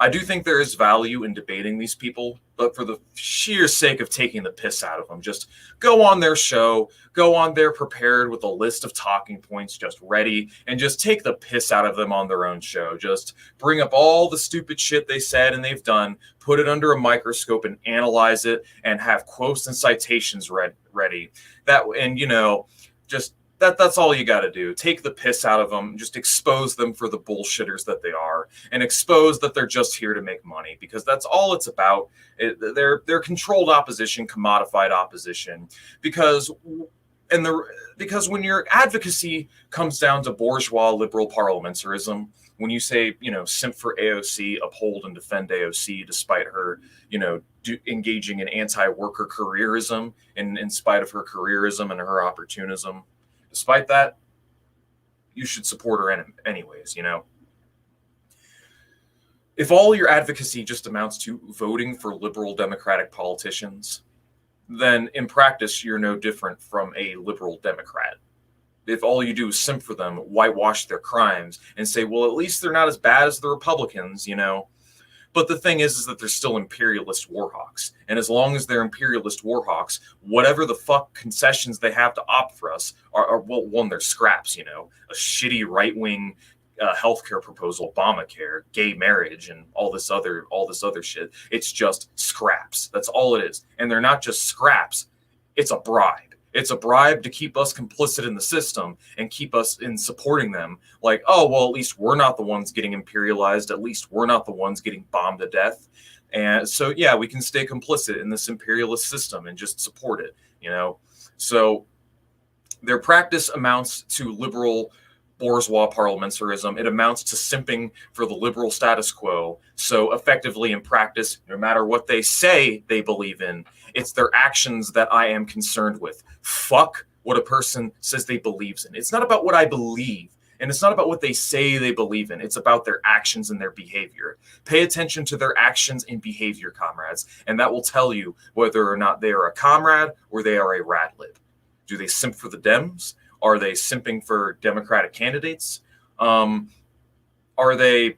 I do think there is value in debating these people, but for the sheer sake of taking the piss out of them, just go on their show, go on there prepared with a list of talking points just ready, and just take the piss out of them on their own show. Just bring up all the stupid shit they said and they've done, put it under a microscope and analyze it, and have quotes and citations ready. And, you know, just that's all you got to do. Take the piss out of them, just expose them for the bullshitters that they are, and expose that they're just here to make money, because that's all it's about. They're controlled opposition, commodified opposition, because because when your advocacy comes down to bourgeois liberal parliamentarism, when you say, simp for AOC, uphold and defend AOC despite her, engaging in anti-worker careerism, in spite of her careerism and her opportunism, despite that, you should support her anyways, If all your advocacy just amounts to voting for liberal Democratic politicians, then in practice, you're no different from a liberal Democrat. If all you do is simp for them, whitewash their crimes, and say, well, at least they're not as bad as the Republicans, But the thing is that they're still imperialist warhawks. And as long as they're imperialist warhawks, whatever the fuck concessions they have to opt for us are well, one, they're scraps, a shitty right-wing healthcare proposal, Obamacare, gay marriage, and all this other shit. It's just scraps. That's all it is. And they're not just scraps. It's a bribe. It's a bribe to keep us complicit in the system and keep us in supporting them. Like, oh, well, at least we're not the ones getting imperialized. At least we're not the ones getting bombed to death. And so, yeah, we can stay complicit in this imperialist system and just support it, So their practice amounts to liberal bourgeois parliamentarism. It amounts to simping for the liberal status quo. So effectively in practice, no matter what they say they believe in, it's their actions that I am concerned with. Fuck what a person says they believes in. It's not about what I believe, and it's not about what they say they believe in. It's about their actions and their behavior. Pay attention to their actions and behavior, comrades, and that will tell you whether or not they are a comrade or they are a rat lib. Do they simp for the Dems? Are they simping for Democratic candidates? Are they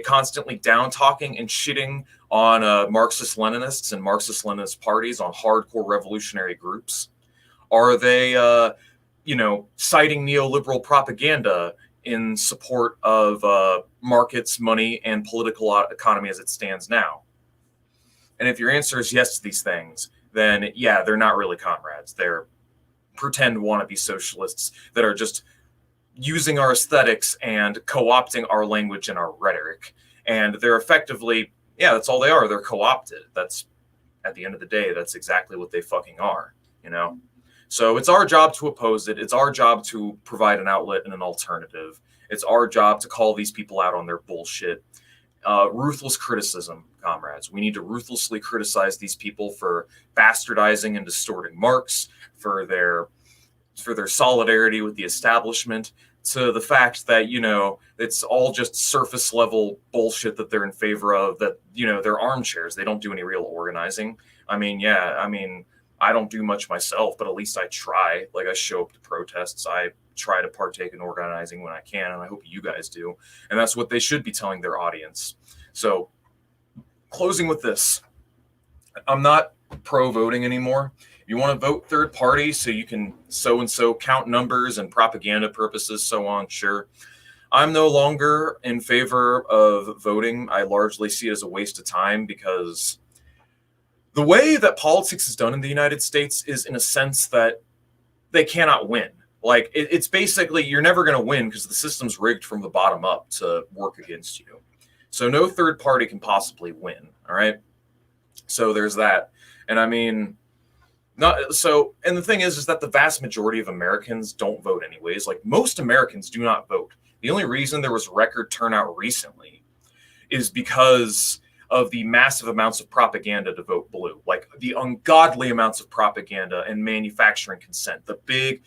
constantly down talking and shitting on Marxist-Leninists and Marxist-Leninist parties, on hardcore revolutionary groups? Are they, citing neoliberal propaganda in support of markets, money, and political economy as it stands now? And if your answer is yes to these things, then yeah, they're not really comrades. They're pretend wannabe socialists that are just using our aesthetics and co-opting our language and our rhetoric. And they're effectively, that's all they are. They're co-opted. That's, at the end of the day, that's exactly what they fucking are, So it's our job to oppose it. It's our job to provide an outlet and an alternative. It's our job to call these people out on their bullshit. Ruthless criticism, comrades. We need to ruthlessly criticize these people for bastardizing and distorting Marx, for their solidarity with the establishment, to the fact that, it's all just surface level bullshit that they're in favor of, that, they're armchairs. They don't do any real organizing. I don't do much myself, but at least I try. Like, I show up to protests. I try to partake in organizing when I can, and I hope you guys do. And that's what they should be telling their audience. So, closing with this. I'm not pro-voting anymore. If you want to vote third party so you can so-and-so count numbers and propaganda purposes, so on, sure. I'm no longer in favor of voting. I largely see it as a waste of time, because the way that politics is done in the United States is, in a sense, that they cannot win. Like, it's basically, you're never going to win because the system's rigged from the bottom up to work against you. So no third party can possibly win, all right? So there's that. And and the thing is that the vast majority of Americans don't vote anyways. Like, most Americans do not vote. The only reason there was record turnout recently is because of the massive amounts of propaganda to vote blue, like the ungodly amounts of propaganda and manufacturing consent, the big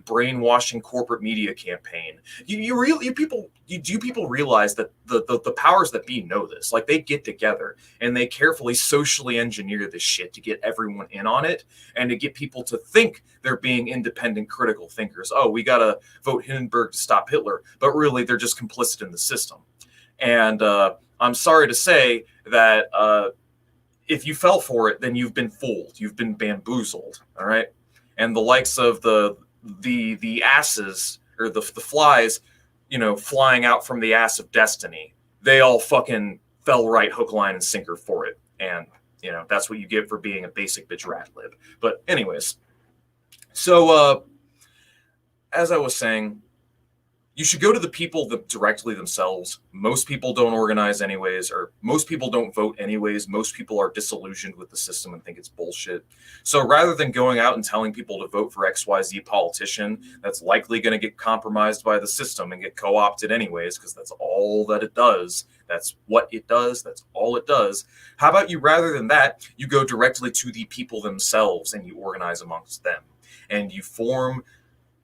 brainwashing corporate media campaign. Do people realize that the powers that be know this? Like, they get together and they carefully socially engineer this shit to get everyone in on it and to get people to think they're being independent, critical thinkers. Oh, we gotta vote Hindenburg to stop Hitler, but really they're just complicit in the system. And I'm sorry to say that if you fell for it, then you've been fooled. You've been bamboozled. All right. And the likes of the asses, or the flies, flying out from the ass of destiny, they all fucking fell right hook, line, and sinker for it. And, that's what you get for being a basic bitch rat lib. But anyways, so as I was saying, you should go to the people directly themselves. Most people don't organize anyways, or most people don't vote anyways. Most people are disillusioned with the system and think it's bullshit. So rather than going out and telling people to vote for XYZ politician that's likely going to get compromised by the system and get co-opted anyways, because that's all that it does. That's what it does. That's all it does. How about you, rather than that, you go directly to the people themselves and you organize amongst them, and you form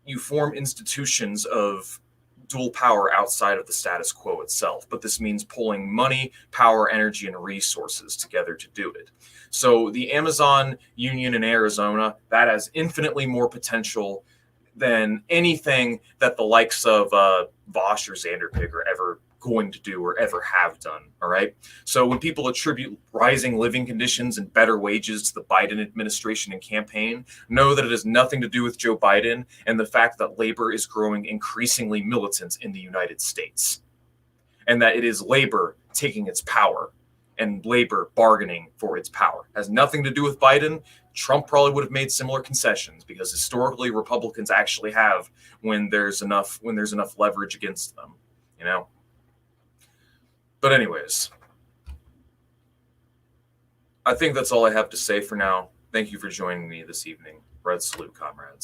institutions of dual power outside of the status quo itself. But this means pulling money, power, energy, and resources together to do it. So the Amazon Union in Arizona, that has infinitely more potential than anything that the likes of Vosh or Vanderpig are ever going to do or ever have done. All right. So when people attribute rising living conditions and better wages to the Biden administration and campaign, know that it has nothing to do with Joe Biden and the fact that labor is growing increasingly militant in the United States, and that it is labor taking its power and labor bargaining for its power. It has nothing to do with Biden. Trump probably would have made similar concessions, because historically Republicans actually have when there's enough leverage against them, you know. But anyways, I think that's all I have to say for now. Thank you for joining me this evening. Red salute, comrades.